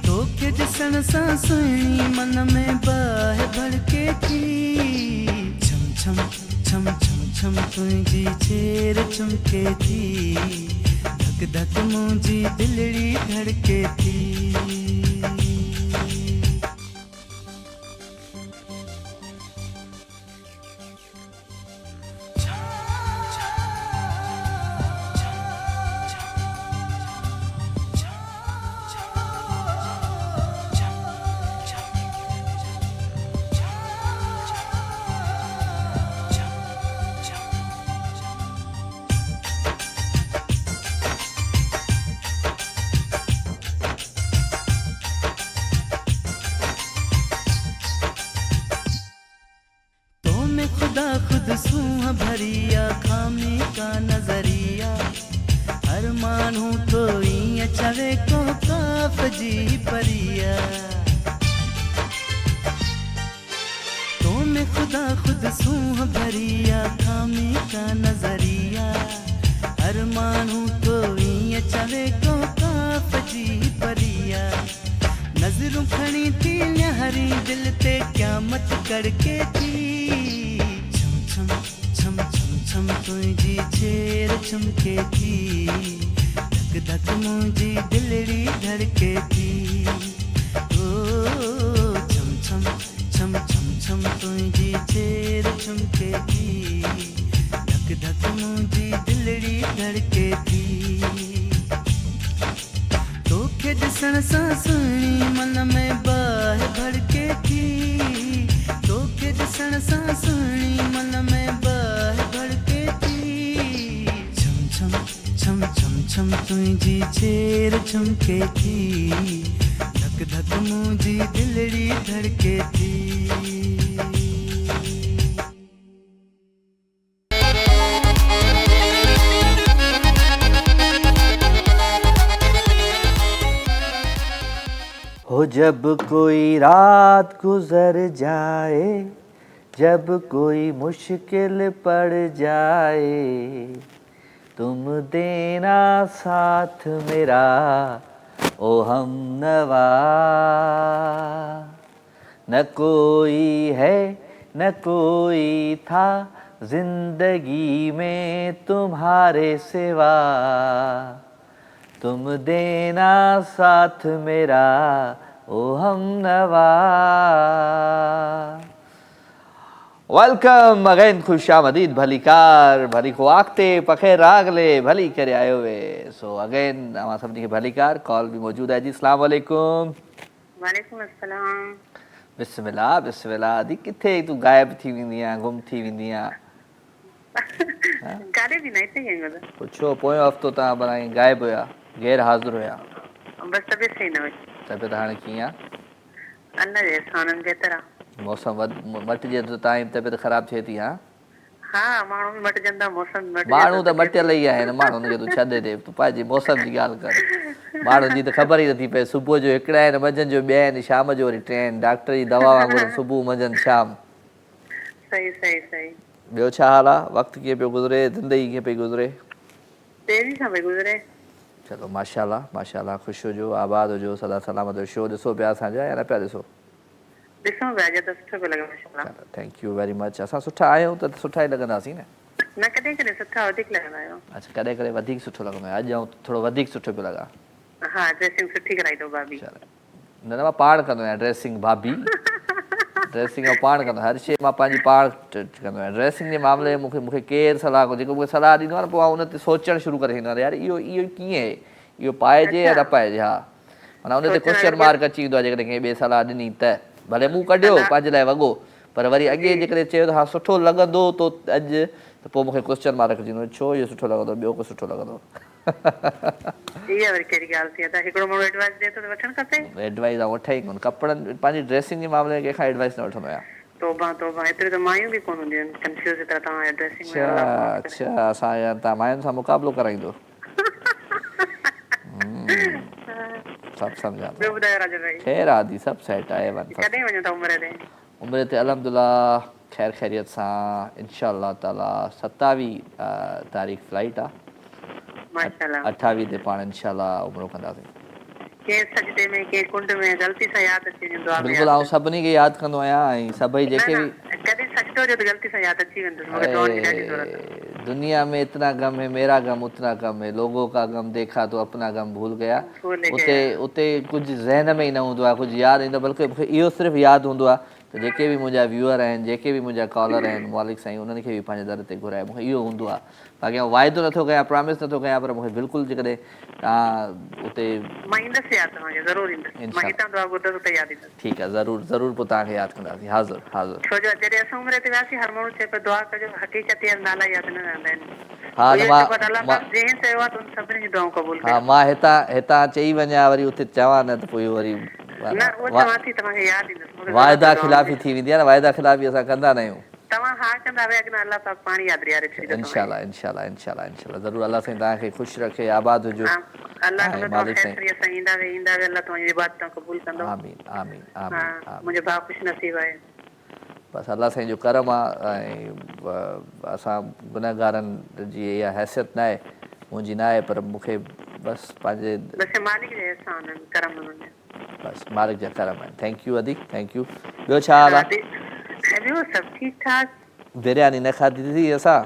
तोखे ॾिसण सां सुहिणी मन में बाहि भड़के थी छम छम छम छम छम तुंहिंजी छेड़ चमके थी धक धक मुंहिंजी दिलड़ी धड़के थी खुद सूह भरिया खामी का नजरिया हर मानू तो ईअं चवे को काफ जी परिया तो में खुदा खुद सूह भरिया खामी का नजरिया हर मानू तो ईअं चवे को काफ जी परिया नजरूं खणी थी न्यारी दिल ते क़यामत करके थी छम छम छम छम तुंहिंजी छेड़ चमके थी धक धक मुंहिंजी दिलड़ी धड़के थी ओ छम छम छम छम छम तुंहिंजी छेड़ चमके थी धक धक मुंहिंजी दिलड़ी धड़के थी तोखे ॾिसण सां सुहिणी मन में बाहि भड़के थी तोखे ॾिसण सां सुहिणी मन में बाहि भड़के थी छम छम छम छम छम तुंहिंजी छेड़ चमके थी धक धक मुंहिंजी दिलड़ी धड़के थी हो जब कोई रात गुजर जाए जब कोई मुश्किल पड़ जाए तुम देना साथ मेरा ओ हमनवा न कोई है न कोई था जिंदगी में तुम्हारे सिवा तुम देना साथ मेरा ओ हमनवा। वेलकम अगेन, खुश आमदीद, भली कार, भली ख्वाक्ते पखे रागले, भली करे आयो वे। सो अगेन अमा सभिनी खे भली कार, कॉल भी मौजूद है जी। अस्सलाम वालेकुम। वालेकुम अस्सलाम। बिस्मिल्लाह बिस्मिल्लाह। दी किथे तू गायब थी वेंदी आ, गुम थी वेंदी आ? काले भी नहीं थे ये पुछो पोयो हफ्तो ता बनाई गायब हुया, गैर हाजिर हुया। बस तबियत सही न हुई। तबियत हाणे कीअं? अल्लाह जे एहसाननि जे तरह। मौसम मटिजे तो ताईं तबियत ख़राब थिए थी? हाँ माण्हू बि मटिजंदा, मौसम बि मटिजे माण्हू थो, त मटियल ई आहिनि, माण्हुनि खे तूं छॾे ॾे, तूं पंहिंजी मौसम जी ॻाल्हि कर। माण्हुनि जी त ख़बर ई नथी पए, सुबुह जो हिकिड़ा आहिनि, मंझंदि जो ॿिया आहिनि, शाम जो वरी टे आहिनि, डॉक्टर जी दवा वांगुरु सुबुह मंझंदि शाम। सही सही सही। ॿियो छा हाल आहे? वक़्तु कीअं पियो गुज़रे, ज़िंदगी कीअं पई गुज़रे? तेज़ी सां पई गुज़रे। चलो माशाल्लाह माशाल्लाह, ख़ुशि हुजो, आबाद हुजो, सदा सलामत हुजो। शो ॾिसो पिया असांजा या न पिया ॾिसो? ॾिसूं पिया, अॼु त सुठो पियो लॻे माशाल्लाह। Thank you very much. असां सुठा आहियूं त सुठा ई लॻंदासीं न। न कॾहिं कॾहिं सुठा वधीक लॻंदा आहियो। अच्छा, कॾहिं कॾहिं वधीक सुठो लॻंदो आहे। अॼु थोरो वधीक सुठो पियो लॻा। हाँ ड्रेसिंग सुठी कराई अथव भाभी। न न, मां पाण कंदो आहियां ड्रेसिंग भाभी। ड्रेसिंग मां पाण कंदो आहियां, हर शइ मां पंहिंजी पाण कंदो आहियां। ड्रेसिंग जे मामले में मूंखे केरु सलाह, जेको मूंखे सलाह ॾींदो आहे न, पोइ उन ते सोचणु शुरू करे छॾींदो आहियां, यार इहो इहो कीअं आहे, इहो पाइजे या न पाइजे। हा, माना उन ते क्वेश्चन मार्क अची वेंदो आहे जेकॾहिं कंहिं ॿिए सलाह ॾिनी त। भले मूं कढियो पंहिंजे लाइ वॻो, पर वरी अॻे जेकॾहिं चयो त हा सुठो लॻंदो तो अॼु, त पोइ मूंखे क्वेश्चन मार्क अची वेंदो, छो इहो सुठो लॻंदो, ॿियो को सुठो लॻंदो। इहा वरी कहिड़ी ॻाल्हि थी? त हिकिड़ो माण्हू एडवाइस ॾिए थो त वठणु खपे। एडवाइस वठे ई कोन, कपिड़नि पंहिंजी ड्रेसिंग जे मामले में कंहिंखां एडवाइस न वठंदो आहियां। तौबा तौबा, एतिरी त मायूं बि कोन हूंदियूं आहिनि कंफ्यूज़ त तव्हां ड्रेसिंग में। अच्छा, असां तव्हां मायुनि सां मुक़ाबिलो कराईंदो? सभु सम्झा थो। ॿियो ॿुधायो राजा भाई? ख़ैर आदि, सभु सेट आहे। कॾहिं वञो था उमिरि ते? उमिरि ते अल्हम्दुलिल्लाह ख़ैर ख़ैरियत सां, इंशाअल्लाह ताला 27 तारीख़ फ्लाइट आहे। माशाल्लाह। 28 ते पाण इंशाअल्लाह उमिरो कंदासीं। के सजदे में, के कुंड में गलती सां यादि अची वेंदो आहे। बिल्कुलु, आउं सभिनी खे यादि कंदो आहियां ऐं सभई जेके बि कॾहिं सजदो जो त गलती सां यादि अची वेंदुसि, मूंखे दुआनि जी ॾाढी ज़रूरत आहे। दुनिया में इतना गम है, मेरा गम उतना कम है, लोगों का गम देखा तो अपना गम भूल गया। उते कुझु ज़हन में ई न हूंदो आहे, कुझु यादि ईंदो, बल्कि मूंखे इहो सिर्फ़ु यादि हूंदो आहे त जेके बि मुंहिंजा व्यूअर आहिनि, जेके बि मुंहिंजा कॉलर आहिनि, मालिक साईं उन्हनि खे बि पंहिंजे दर ते घुराए, मूंखे इहो हूंदो आहे। बाक़ी आउं वाइदो नथो कयां, प्रॉमिस नथो कयां, पर मूंखे बिल्कुलु जेकॾहिं तव्हां उते मां ईंदसि यादि तव्हांखे, ज़रूरु ईंदसि। मां हितां दुआ ॿुधंदसि त यादि ईंदसि। ठीकु आहे, ज़रूरु ज़रूरु, पोइ तव्हांखे यादि कंदासीं। हाज़ुर हाज़ुर। छो जो जॾहिं असां उमिरि ते वियासीं, हर माण्हू चए पियो दुआ कजो, हक़ीक़त जा नाला यादि न रहंदा आहिनि। हा, मां हितां चई वञा, वरी उते चवां न, त पोइ वरी वाइदा खिलाफ़ी थी वेंदी आहे न। वाइदा खिलाफ़ी असां कंदा न आहियूं। इंशाअल्लाह इंशाअल्लाह इंशाअल्लाह इंशाअल्लाह ज़रूरु। अल्लाह साईं तव्हांखे ख़ुशि रखे, आबाद हुजो। मालिक साईं आमीन आमीन आमीन। बसि अल्लाह साईं जो करम आहे। ऐं असां गुनहगारनि जी इहा हैसियत न आहे, मुंहिंजी न आहे, पर मूंखे बसि पंहिंजे बसि मालिक जा करम आहिनि। थैंक यू अदी, थैंक यू। ॿियो छा हाल आहे? ॿियो सभु ठीकु ठाक। बिरयानी न खाधी थी असां?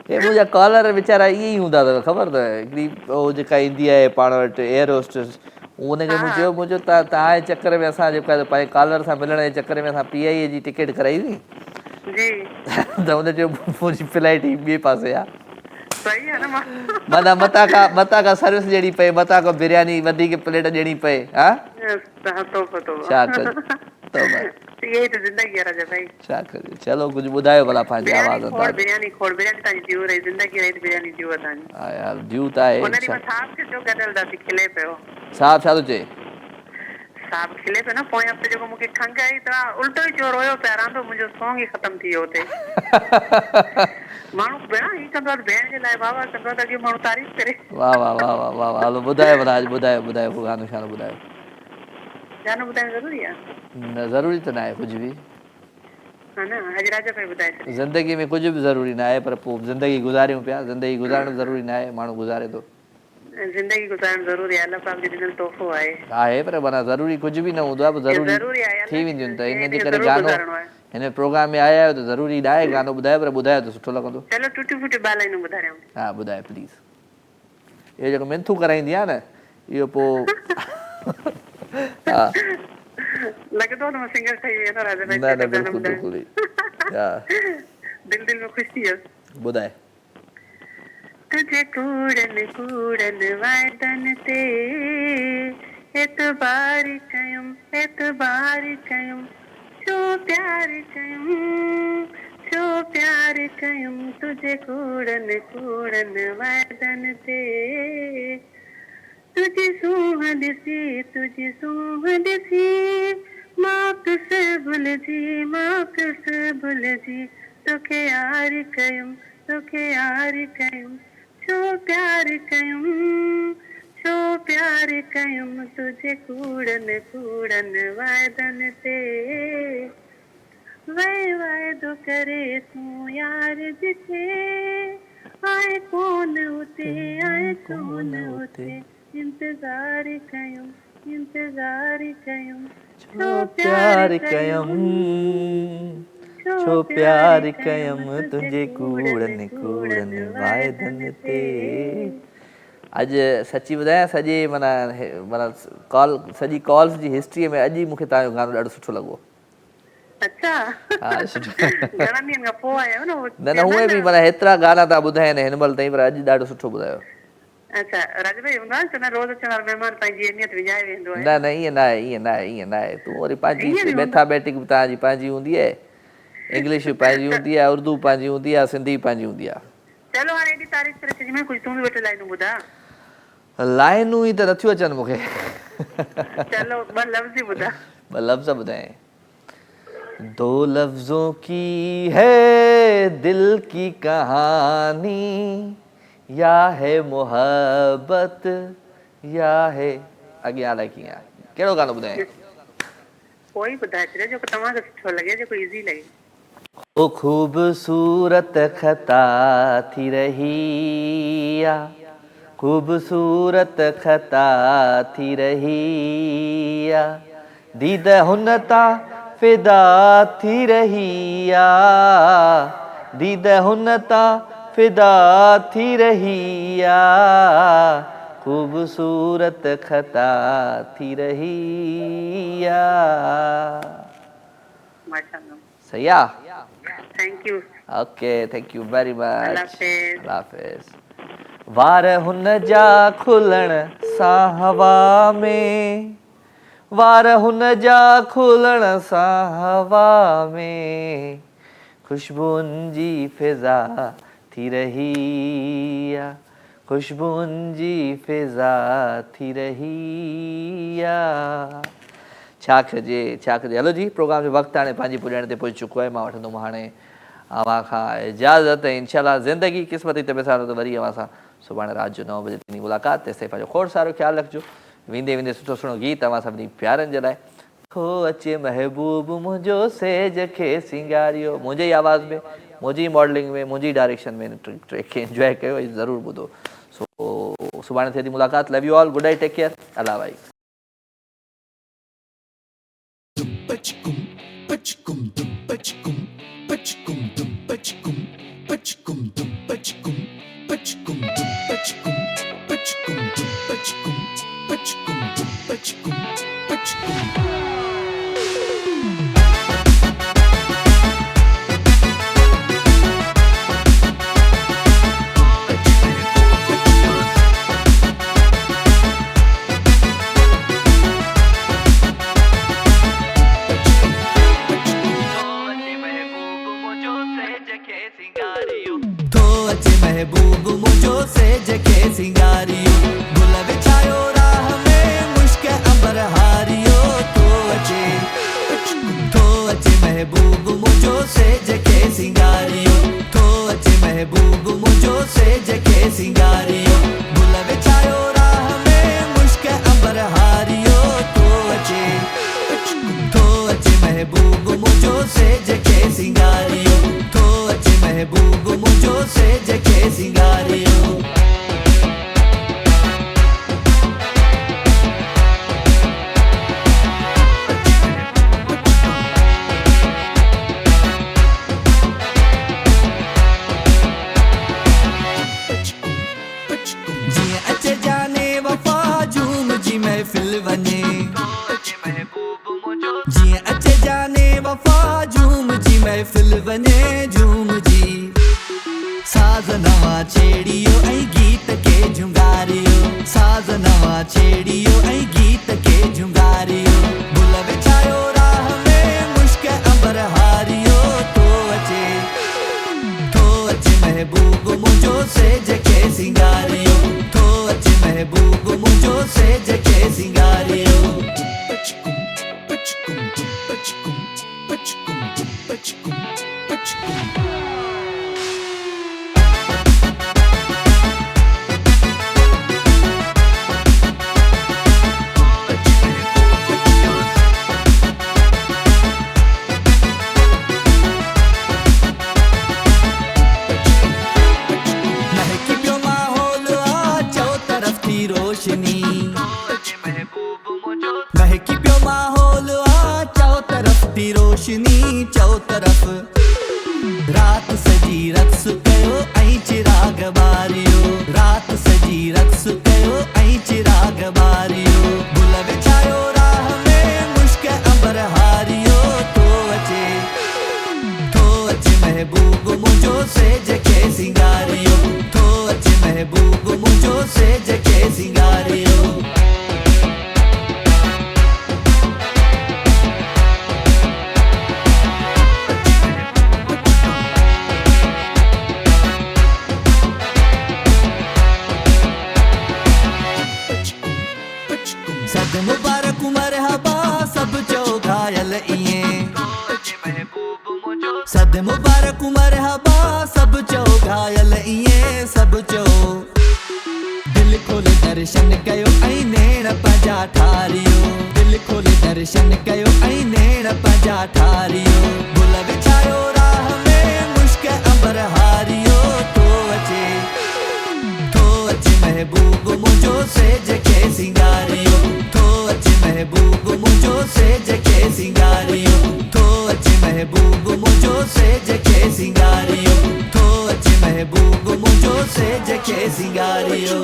हे मुंहिंजा कॉलर वीचारा ईअं ई हूंदा अथव, ख़बर अथव? हिकिड़ी उहो जेका ईंदी आहे पाण वटि एयर होस्टेस, उनखे मूं चयो, मुंहिंजो तव्हांजे चकर में असां जेको आहे पंहिंजे कॉलर सां मिलण जे चकर में असां PIA जी टिकट कराई हुई त हुन चयो मुंहिंजी फ्लाइट ई ॿिए पासे आहे। माना मतां खां सर्विस ॾियणी पए, मतां खां बिरयानी वधीक प्लेट ॾियणी पए। हा, छा कजे? छा कजे? चलो कुझु ॿुधायो भला पंहिंजी आवाज़। यार ड्यू त आहे। साहब छा थो चए? साहब खिले पियो न, पोएं हफ़्ते जेको मूंखे खंघि आई त उल्टो ई चोर हुयो पिया रांदो, मुंहिंजो सॉन्ग ई ख़तमु थी वियो हुते। माण्हू भेण ही कंदो आहे, भेण जे लाइ वाह वाह कंदो आहे त अॻे माण्हू तारीफ़ करे। वाह वाह वाह वाह वाह वाह। हलो ॿुधायो भला, अॼु ॿुधायो ॿुधायो को गानो शानो ॿुधायो। गानो ॿुधाइणु ज़रूरी आहे? न ज़रूरी त न आहे कुझु बि। हा न, अॼु राजा भाई ॿुधाए छॾियो। ज़िंदगी में कुझु बि ज़रूरी न आहे, पर पोइ ज़िंदगी गुज़ारियूं पिया। ज़िंदगी गुज़ारणु ज़रूरी न आहे, माण्हू गुज़ारे थो। जिंदगी गुज़ारण ज़रूरी आहे, अल्लाह पाक जो ॾिनल तोहफ़ो आहे पर माना ज़रूरी कुझु बि न हूंदो आहे, ज़रूरी आहे ज़रूरी थी वेंदियूं आहिनि, त इन जे करे ज़रूरु गानो गुज़ारणो आहे। हिन प्रोग्राम में आया आहियो त ज़रूरी न आहे गानो ॿुधायो, पर ॿुधायो त सुठो लॻंदो। चलो टुटी फुटी ॿालाइनूं ॿुधायूं। हा ॿुधायो प्लीज़। इहो जेको मिंथू कराईंदी आहे न इहो पोइ हा लॻंदो न सिंगर ठही वेंदो राजा भाई। न न बिल्कुलु बिल्कुलु हा दिल में ख़ुशी आहे। ॿुधाए। तुझे कूड़न कूड़न वाइदन ते एतबार कयूं छो प्यार कयूं तुझे कूड़न कूड़न वाइदन ते तुझी सूह ॾिसी मां किस भुलजी तोखे यार कयूं छो प्यार कयूं तुझे कूड़न वाइदन ते वाइदो करे तूं यार जिथे आए कोन उते इंतज़ार कयूं छो प्यार कयूं तुझे कूड़न वाइदन ते। अॼु सची ॿुधायां सॼे माना सॼी कॉल्स जी हिस्ट्रीअ में अॼु ई मूंखे तव्हांजो गानो ॾाढो सुठो लॻो। अच्छा हा सुठो। घणनि ॾींहंनि खां पोइ आयो न न उहे बि माना हेतिरा गाना तव्हां ॿुधाया आहिनि हिन महिल ताईं, पर अॼु ॾाढो सुठो ॿुधायो। अच्छा राज भाई हूंदो आहे न रोज़ अचण वारो महिमान पंहिंजी अहमियत विझाए वेंदो आहे। न ईअं न आहे तूं वरी पंहिंजी मैथामेटिक बि तव्हांजी पंहिंजी हूंदी आहे, इंग्लिश बि पंहिंजी हूंदी आहे, उर्दू पंहिंजी हूंदी आहे, सिंधी पंहिंजी हूंदी आहे। चलो हाणे एॾी तारीफ़ करे छॾी मैं कुझु तूं बि ॿ टे लाइनूं ॿुधा। लाइनूं ई त नथियूं अचनि मूंखे। चलो ॿ लफ़्ज़ ई ॿुधा। ॿ लफ़्ज़ ॿुधाए। दो लफ्ज़ों की है दिल की कहानी या है मोहब्बत या है अॻियां अलाए कीअं आहे, कहिड़ो गानो ॿुधाए? कोई ॿुधाए छॾियो जेको तव्हांखे सुठो लॻे, जेको इज़ी लॻे। ओ खूबसूरत खता थी रही या खूबसूरत खता थी रही या दीद हुन ता फिदा थी रही या दीद हुन ता फिदा थी रही या खूबसूरत खता थी रही या। माशाअल्लाह सही आहे। Thank you. Okay thank you very much. अल्लाह हाफ़िज़। वार हुन जा खुलण सां हवा में वार हुन जा खुलण सां हवा में खुशबुनि जी फिज़ा थी रही या खुशबुनि जी फिज़ा थी रही या। छा कजे हलो जी प्रोग्राम जो वक़्तु हाणे पंहिंजी पुॼाइण ते पहुची चुको आहे। मां वठंदुमि हाणे अव्हां खां इजाज़त। इंशाअल्लाह ज़िंदगी क़िस्मत जी तबियत सां त वरी अव्हां सां सुभाणे राति जो 9 बजे थींदी मुलाक़ात। तेसिताईं पंहिंजो खोड़ सारो ख़्यालु रखिजो। वेंदे सुठो सुठो गीत अव्हां सभिनी प्यारनि जे लाइ। खो अचे महबूब मुंहिंजो सेज खे सिंगारियो, मुंहिंजे ई आवाज़ में, मुंहिंजी मॉडलिंग में, मुंहिंजी डायरेक्शन में ट्रैक खे एंजॉय कयो, ज़रूरु ॿुधो। सो सुभाणे थिए थी मुलाक़ात। Love you all, good night, take care, अल्लाह भाई। pachkum pachkum dum pachkum pachkum dum pachkum pachkum dum pachkum pachkum dum pachkum pachkum dum pachkum pachkum dum pachkum pachkum महबूब मुझो से जके सिंगारियो गुल विछायो राह में मुश्क अंबर हारियो तो अचे महबूब मुझो से जके सिंगारियो तो अचे महबूब मुझो से जके सिंगारियो गुल विछायो राह में मुश्क अंबर हारियो तो अचे महबूब मुझो से जके सिंगारियो तो अचे महबूब मुझो से जके सिंगारियो महफ़िल वञे झूमजी साज़ नवा छेड़ियो ऐं गीत के झुंगारियो साज़ नवा छेड़ियो ऐं गीत के झुंगारियो गुल विछायो राह में मुश्क अंबर हारियो तो अचे महबूब मुंहिंजो सेज के सिंगारियो तो अचे महबूब मुंहिंजो सेज के सिंगारियो पचकुम पचकुम पचकुम पचकुम पचकुम पचकुम महकी पियो माहौल आ चओ तरफ़ थी रोशनी चओ तरफ़ रात सजी रक्स कयो ऐं चिराग बारियो रात सजी रक्स कयो ऐं चिराग बारियो गुल विछायो राह में मुश्क अंबर हारियो तो अचे महबूब मुंहिंजो सेज के सिंगारियो तो अचे महबूब मुंहिंजो सेज के सिंगारियो सद मुबारक मरहबा सब चओ घायल इएं सद मुबारक मरहबा सब चओ घायल इएं सब चओ दिल खोले दर्शन कयो ऐं नेण पंहिंजा ठारियो दिल खोले दर्शन कयो ऐं नेण पंहिंजा ठारियो गुल विछायो राह में मुश्क अंबर हारियो तो अचे महबूब मुंहिंजो सेज के सिंगारियो तो अचे महबूब मुंहिंजो सेज के सिंगारियो तो अचे महबूब मुंहिंजो सेज के सिंगारियो तो अचे महबूब मुंहिंजो सेज के सिंगारियो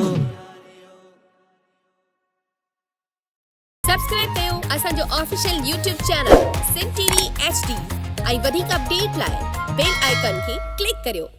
सब्सक्राइब कयो असांजो official YouTube channel Sindh TV HD ऐं वधीक अपडेट लाइ बेल आइकन खे क्लिक करियो।